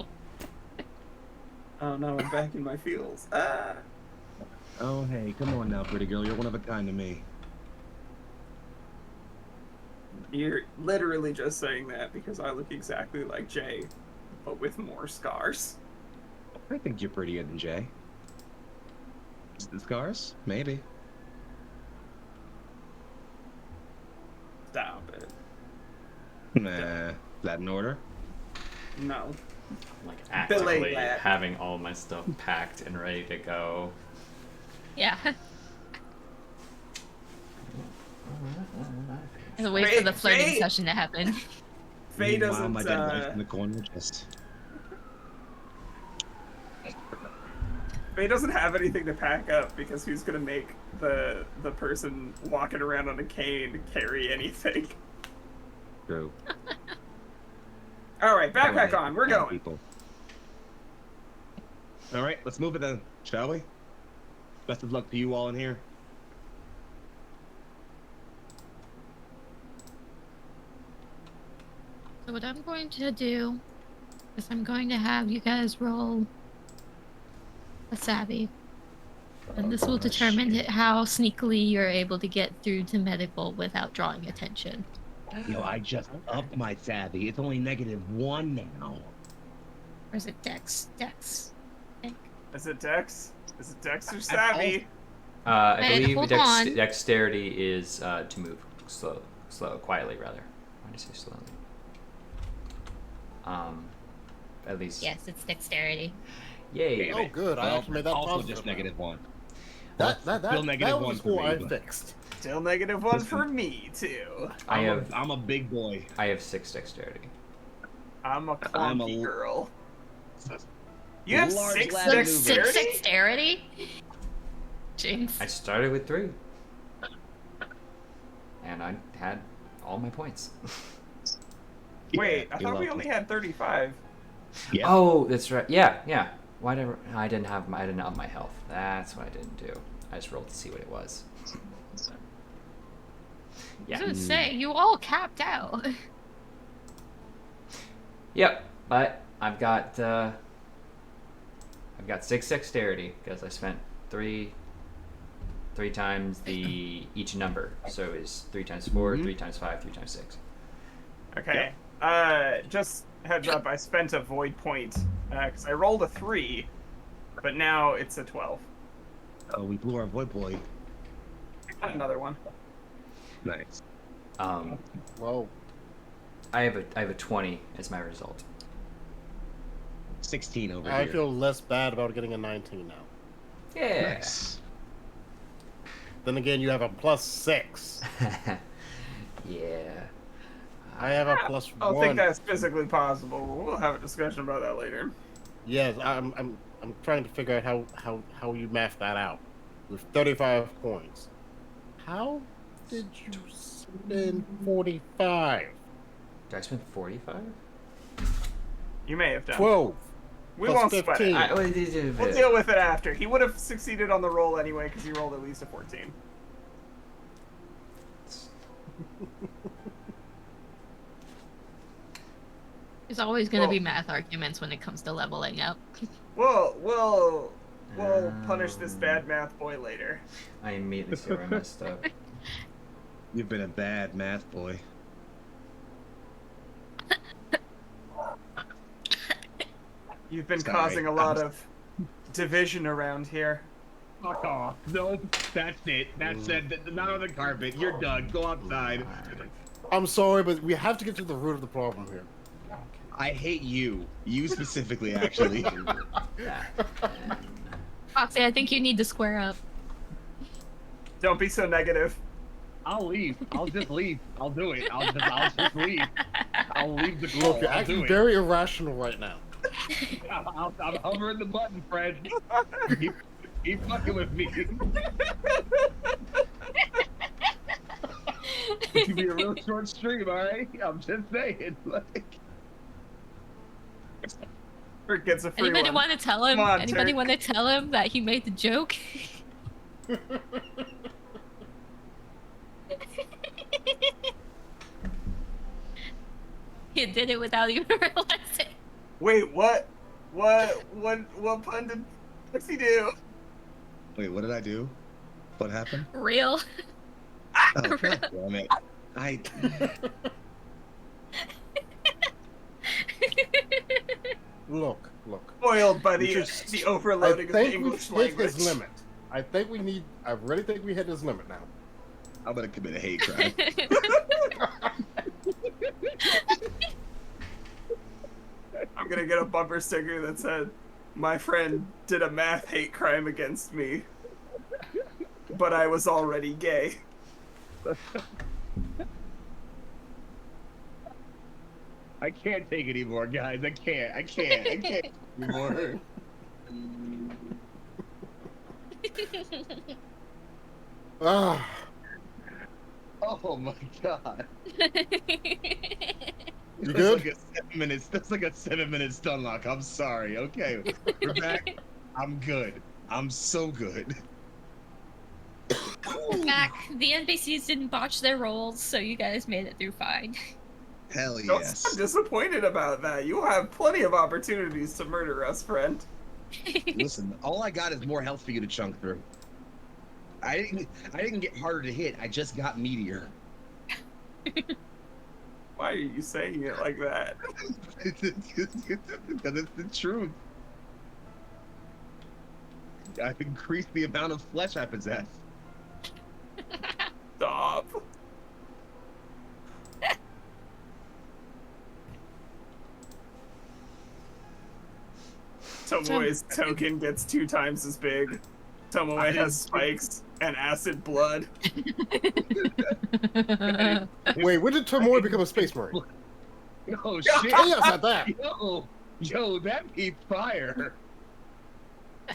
Oh no, I'm back in my feels. Oh, hey, come on now, pretty girl. You're one of a kind to me. You're literally just saying that because I look exactly like Jay, but with more scars. I think you're prettier than Jay. The scars? Maybe. Stop it. Nah. Is that in order? No. Like Belay actively that. having all my stuff packed and ready to go. Yeah. And wait for the flirting Faye- session to happen. Faye Meanwhile, doesn't. my dead wife in the corner just. Faye doesn't have anything to pack up because who's gonna make the person walking around on a cane carry anything? True. All right, backpack on. We're going. People. All right, let's move it then, shall we? Best of luck to you all in here. So what I'm going to do is I'm going to have you guys roll a savvy. And this will determine how sneakily you're able to get through to medical without drawing attention. Yo, I just upped my savvy. It's only -1 now. Or is it Dex? Dex. I think. Is it Dex? Is it Dex or Savvy? I Wait, believe hold on. dexterity is to move quietly rather. Why did I say slowly? At least. Yes, it's dexterity. Yay! Oh, good. I Well, actually made that also positive just now. -1. That Still negative was one the for score me, I but- fixed. Still -1 for me too. I'm a big boy. I have 6 dexterity. I'm a I'm clunky a- girl. You have Large 6 lad There's maneuver. six dexterity? dexterity? Jinx. I started with 3. And I had all my points. Wait, I You're thought we welcome. only had 35. Yeah. Oh, that's right. Yeah. Why did I didn't up my health. That's what I didn't do. I just rolled to see what it was. I Yeah. was gonna say, you all capped out. Yep. But I've got 6 dexterity because I spent 3 times the each number. So it's 3 times 4, 3 times 5, 3 times 6. Okay. Just heads up, I spent a void point because I rolled a 3, but now it's a 12. Oh, we blew our void boy. Got another one. Nice. Well, I have a 20 as my result. 16 over I here. feel less bad about getting a 19 now. Yeah. Nice. Then again, you have a +6. Yeah. I have a I +1. don't think that's physically possible. We'll have a discussion about that later. Yes, I'm trying to figure out how you math that out. With 35 points. How did you spend 45? Did I spend 45? You may have done. 12. We plus won't sweat 15. it. We'll deal with it after. He would have succeeded on the roll anyway because he rolled at least a 14. There's always gonna Well- be math arguments when it comes to leveling up. We'll punish this bad math boy later. I immediately see where I messed up. You've been a bad math boy. You've been Sorry. causing a lot of division around here. Fuck off. No, that's it. That's it. Not on the carpet. You're done. Go outside. I'm sorry, but we have to get to the root of the problem here. I hate you. You specifically, actually. Foxy, I think you need to square up. Don't be so negative. I'll leave. I'll just leave. I'll do it. I'll just leave. I'll leave the call. Look, you're I'll acting do it. very irrational right now. I'm hovering the button, Fred. Keep fucking with me. It could be a real short stream, alright? I'm just saying. Like, Rick gets a free Anybody one. want to tell him? Come on, Anybody Turk. want to tell him that he made the joke? He did it without even realizing. Wait, what? What pun did Pixie do? wait, what did I do? What happened? Real. Oh, God damn it. Look. Spoiled by We the should- the I overloading of the think we've English hit language. his limit. I really think we hit his limit now. I'm gonna commit a hate crime. I'm I'm gonna get a bumper sticker that said, "My friend did a math hate crime against me, but I was already gay." I can't take it anymore, guys. I can't anymore. Ah, Oh my god. you That's good? like a 7 minutes. That's like a 7 minute stun lock. I'm sorry. Okay, we're back. I'm good. I'm so good. We're back. The NPCs didn't botch their rolls, so you guys made it through fine. Hell Don't yes. sound disappointed about that. You'll have plenty of opportunities to murder us, friend. Listen, all I got is more health for you to chunk through. I didn't get harder to hit. I just got meteor. Why are you saying it like that? Because it's the truth. I've increased the amount of flesh I possess. Stop. Tomoe's token gets 2 times as big. Tomoe has spikes and acid blood. Wait, when did Tomoe become a space marine? Oh shit! Chaos at that. Yo, that'd be fire.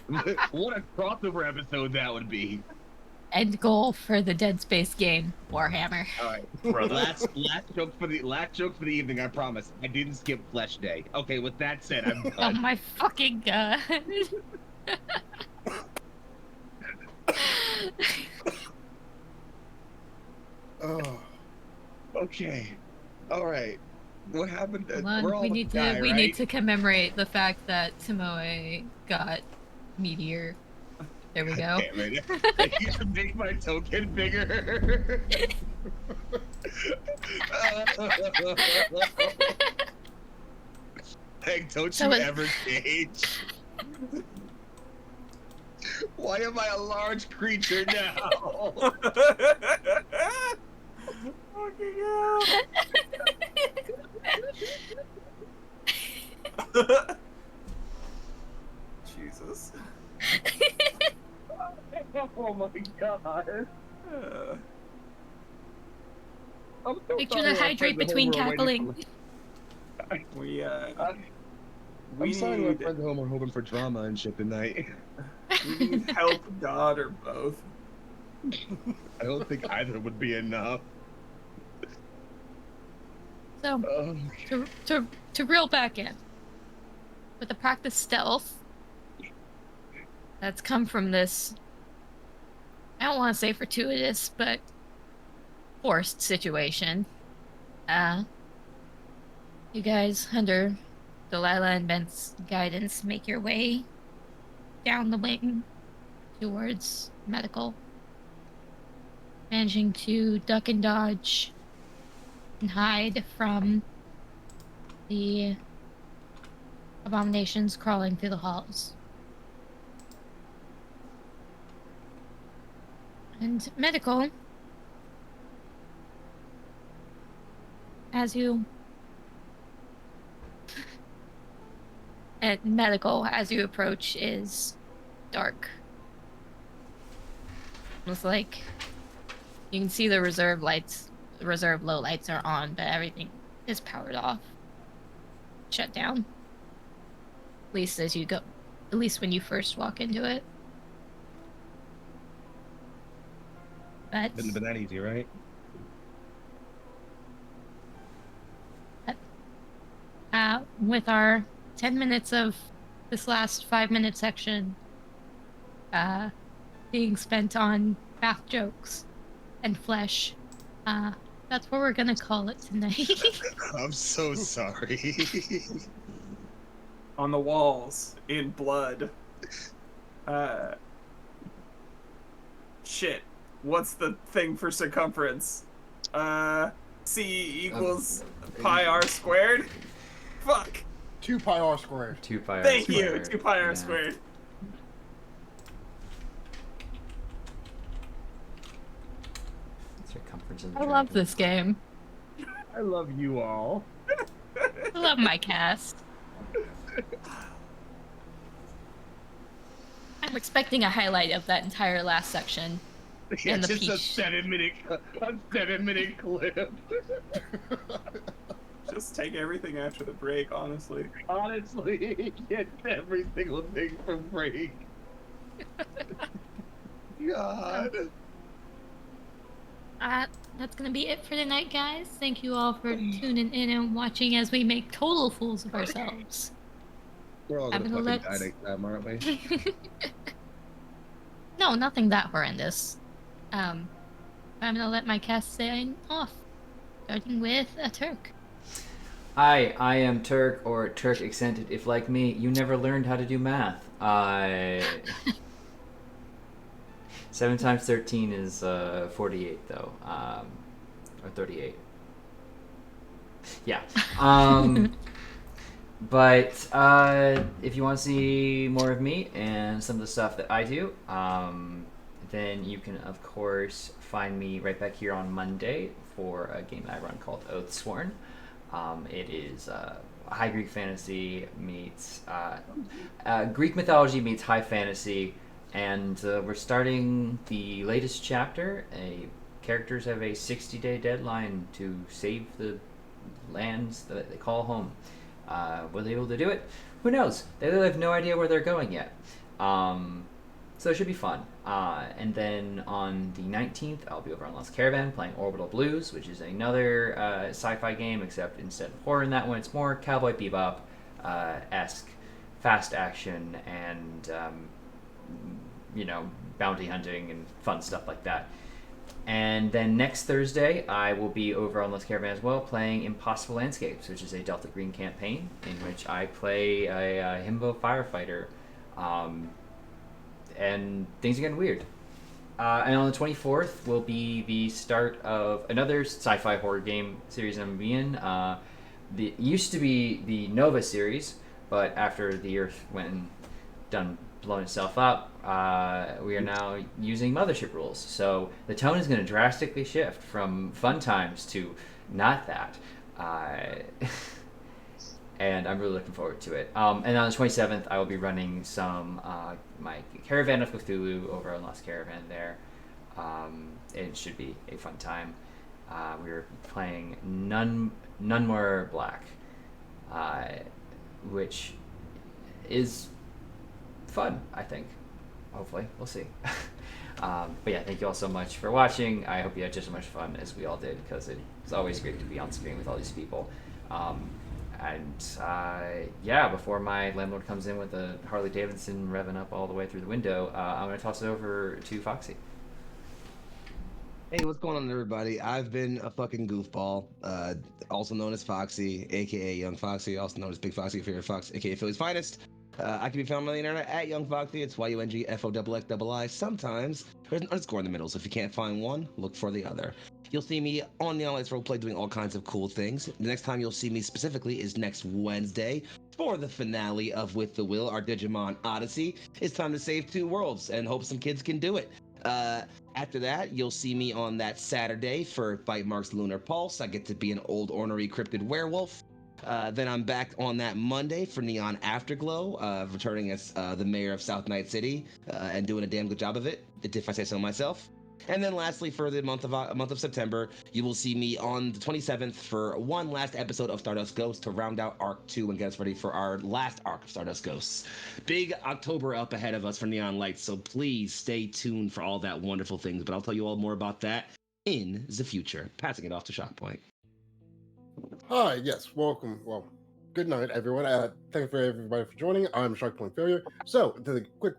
What a crossover episode that would be. End goal for the Dead Space game, Warhammer. All right, Brother. last joke for the evening. I promise. I didn't skip Flesh Day. Okay, with that said, I'm Oh done. my fucking god. Oh, Okay, all right. What happened? Hold on, We're all we need to die, we right? need to commemorate the fact that Tomoe got meteor. There we go. Damn it! I need to make my token bigger. Hey, don't So you it- ever change? Why am I a large creature now? Fucking hell. Jesus. Oh my god. I'm so Make sure sorry to our hydrate friends at between home are waiting cackling. We I'm sorry my need, friends at home are hoping for drama and shit tonight. we need help, God, or both. I don't think either would be enough. So Oh, to reel back in, with the practice stealth that's come from this, I don't want to say fortuitous, but forced situation. You guys, under Delilah and Ben's guidance, make your way down the wing towards medical, managing to duck and dodge and hide from the abominations crawling through the halls. And medical, as you approach, is dark. It's like you can see the reserve low lights are on, but everything is powered off, shut down. At least when you first walk into it. But Couldn't have been that easy, right? with our 10 minutes of this last 5-minute section being spent on bath jokes and flesh, that's what we're gonna call it tonight. I'm so sorry. On the walls, in blood. Shit. What's the thing for circumference? C equals pi r squared? Fuck. 2 pi r squared. 2 pi r Thank you. squared. 2 pi r Yeah. squared. Circumference of the I love dragon. this game. I love you all. I love my cast. I'm expecting a highlight of that entire last section. Yeah, And the just a peach. 7-minute clip. Just take everything after the break, honestly. Honestly, get every single thing for free. God. That's gonna be it for tonight, guys. Thank you all for tuning in and watching as we make total fools of ourselves. We're all I'm gonna gonna fucking die next time, aren't we? No, nothing that horrendous. I'm gonna let my cast sign off, starting with a Turk. Hi, I am Turk, or Turk accented if, like me, you never learned how to do math. 7 times 13 is 48, though. Or 38. Yeah. But if you want to see more of me and some of the stuff that I do, then you can, of course, find me right back here on Monday for a game that I run called Oathsworn. It is high Greek fantasy meets Greek mythology meets high fantasy, and we're starting the latest chapter. Characters have a 60-day deadline to save the lands that they call home. Were they able to do it? Who knows? They really have no idea where they're going yet. So it should be fun. And then on the 19th, I'll be over on Lost Caravan playing Orbital Blues, which is another sci-fi game, except instead of horror in that one, it's more Cowboy Bebop-esque, fast action, and, bounty hunting and fun stuff like that. And then next Thursday, I will be over on Lost Caravan as well, playing Impossible Landscapes, which is a Delta Green campaign in which I play a himbo firefighter. And things are getting weird. And on the 24th will be the start of another sci-fi horror game series I'm in. It used to be the Nova series, but after the Earth went and blown itself up, we are now using Mothership rules. So the tone is going to drastically shift from fun times to not that. And I'm really looking forward to it. And on the 27th, I will be running some my Caravan of Cthulhu over on Lost Caravan there. It should be a fun time. We're playing None More Black, which is fun, I think. Hopefully, we'll see. But yeah, thank you all so much for watching. I hope you had just as much fun as we all did, because it's always great to be on screen with all these people. Before my landlord comes in with a Harley Davidson revving up all the way through the window, I'm going to toss it over to Foxy. Hey, what's going on, everybody? I've been a fucking goofball, also known as Foxy, aka Young Foxy, also known as Big Foxy, Favorite Fox, aka Philly's Finest. I can be found on the internet at Young Foxy. It's YUNGFOXXII. Sometimes there's an underscore in the middle, so if you can't find one, look for the other. You'll see me on Neon Lights Roleplay doing all kinds of cool things. The next time you'll see me specifically is next Wednesday for the finale of With the Will, our Digimon Odyssey. It's time to save 2 worlds and hope some kids can do it. After that, you'll see me on that Saturday for Bite Mark's Lunar Pulse. I get to be an old ornery cryptid werewolf. Then I'm back on that Monday for Neon Afterglow, returning as the mayor of South Night City and doing a damn good job of it, if I say so myself. And then lastly, for the month of September, you will see me on the 27th for one last episode of Stardust Ghosts to round out Arc 2 and get us ready for our last arc of Stardust Ghosts. Big October up ahead of us for Neon Lights, so please stay tuned for all that wonderful things. But I'll tell you all more about that in the future. Passing it off to Shotpoint. Hi, yes, welcome. Well, good night, everyone. Thank you for everybody for joining. I'm Shark Point Failure. So, the quick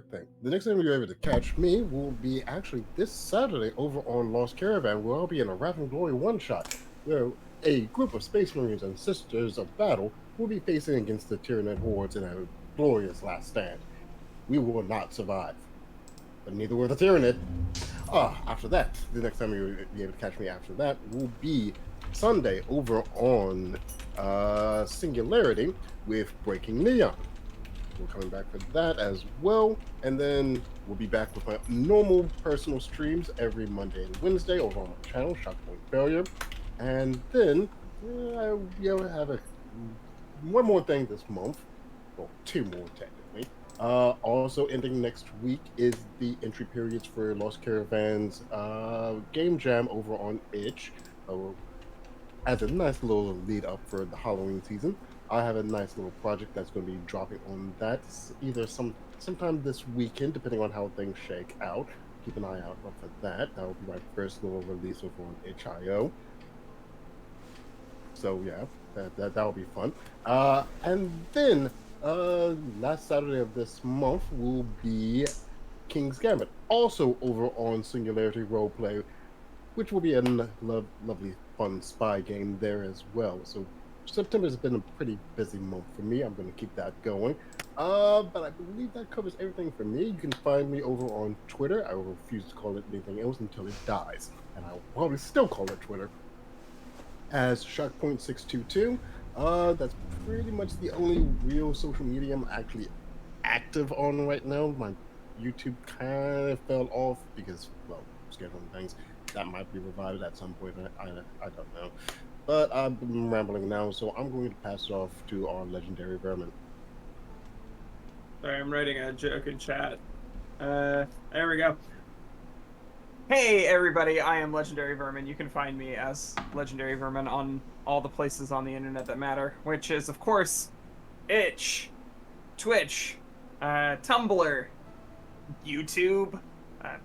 thing. The next time you're able to catch me will be actually this Saturday over on Lost Caravan, where I'll be in a Wrath and Glory one-shot, where a group of Space Marines and Sisters of Battle will be facing against the Tyranid hordes in a glorious last stand. We will not survive. But neither will the Tyranid. After that, the next time you'll be able to catch me after that will be Sunday over on Singularity with Breaking Neon. We're coming back for that as well, and then we'll be back with my normal personal streams every Monday and Wednesday over on my channel, Shotpoint Failure. And then I have one more thing this month. well, 2 more technically. Also ending next week is the entry periods for Lost Caravan's game jam over on Itch. As a nice little lead up for the Halloween season, I have a nice little project that's going to be dropping on that either sometime this weekend, depending on how things shake out. Keep an eye out for that. That will be my first little release over on itch.io. So yeah, that'll be fun. And then last Saturday of this month will be King's Gambit, also over on Singularity Roleplay, which will be a lovely, fun spy game there as well. So September has been a pretty busy month for me. I'm going to keep that going. But I believe that covers everything for me. You can find me over on Twitter. I will refuse to call it anything else until it dies, and I will probably still call it Twitter as Shockpoint622. That's pretty much the only real social media I'm actually active on right now. My YouTube kind of fell off because, well, scheduling things. That might be revived at some point. I don't know. But I've been rambling now, so I'm going to pass it off to our legendary Vermin. Sorry, I'm writing a joke in chat. There we go. Hey everybody, I am Legendary Vermin. You can find me as Legendary Vermin on all the places on the internet that matter, which is, of course, Itch, Twitch, Tumblr, YouTube,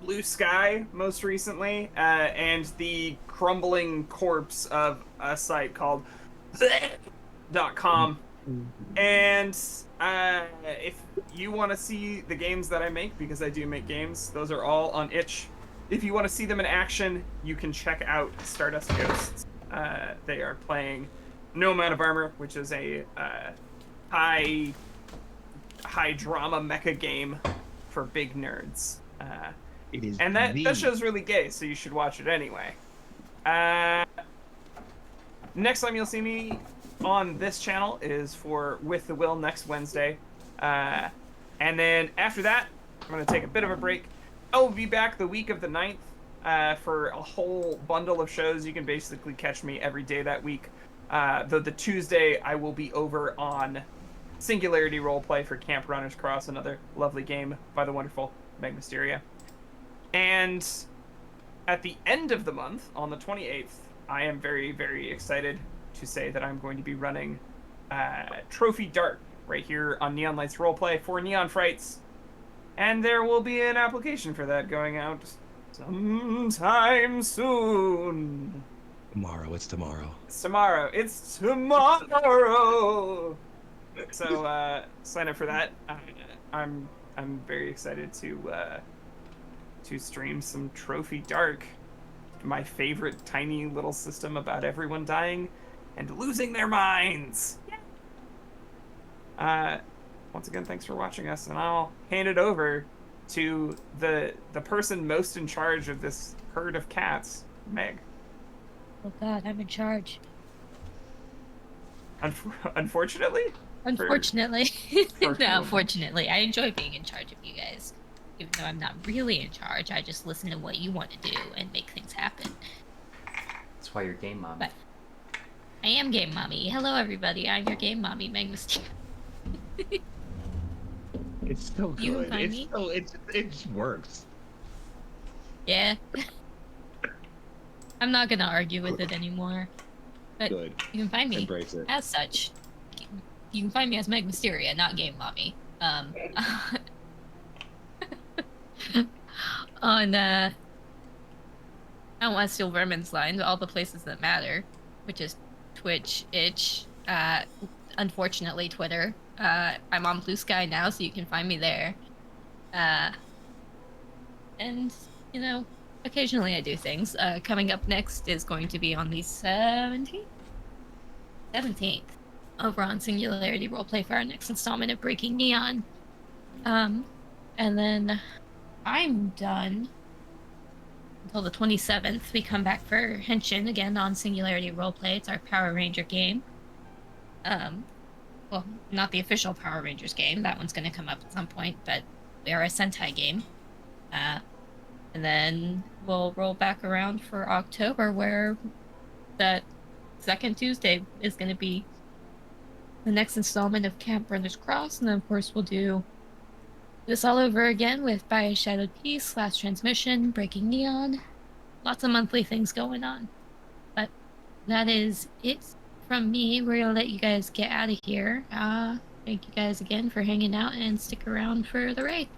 Blue Sky, most recently, and the crumbling corpse of a site called .com. And if you want to see the games that I make, because I do make games, those are all on Itch. If you want to see them in action, you can check out Stardust Ghosts. They are playing No Amount of Armor, which is a high drama mecha game for big nerds. It is, and that show's really gay, so you should watch it anyway. Next time you'll see me on this channel is for With the Will next Wednesday. And then after that, I'm going to take a bit of a break. I will be back the week of the 9th for a whole bundle of shows. You can basically catch me every day that week. Though the Tuesday, I will be over on Singularity Roleplay for Camp Runner's Cross, another lovely game by the wonderful Meg Mysteria. And at the end of the month, on the 28th, I am very, very excited to say that I'm going to be running Trophy Dark right here on Neon Lights Roleplay for Neon Frights. And there will be an application for that going out sometime soon. Tomorrow, it's tomorrow. It's tomorrow. It's tomorrow. So sign up for that. I'm very excited to stream some Trophy Dark, my favorite tiny little system about everyone dying and losing their minds. Once again, thanks for watching us, and I'll hand it over to the person most in charge of this herd of cats, Meg. Oh God, I'm in charge. Unfortunately? Unfortunately. For No, fortunately. I enjoy being in charge of you guys. Even though I'm not really in charge, I just listen to what you want to do and make things happen. That's why you're Game Mom. But I am Game Mommy. Hello, everybody. I'm your Game Mommy, Meg Mysteria. It's so good. You can find me? It just works. Yeah. I'm not gonna argue with it anymore. But Good. you can find me Embrace it. as such. You can find me as Meg Mysteria, not Game Mommy. On I don't want to steal Vermin's line, all the places that matter, which is Twitch, Itch, unfortunately Twitter. I'm on Blue Sky now, so you can find me there. And, you know, occasionally I do things. Coming up next is going to be on the 17th? 17th. Over on Singularity Roleplay for our next installment of Breaking Neon. And then I'm done until the 27th. We come back for Henshin again on Singularity Roleplay. It's our Power Ranger game. Well, not the official Power Rangers game. That one's going to come up at some point, but we are a Sentai game. And then we'll roll back around for October, where that second Tuesday is going to be the next installment of Camp Runner's Cross, and then of course we'll do this all over again with By a Shadowed Peace, Last Transmission, Breaking Neon. Lots of monthly things going on. But that is it from me. We're gonna let you guys get out of here. Thank you guys again for hanging out and stick around for the raid.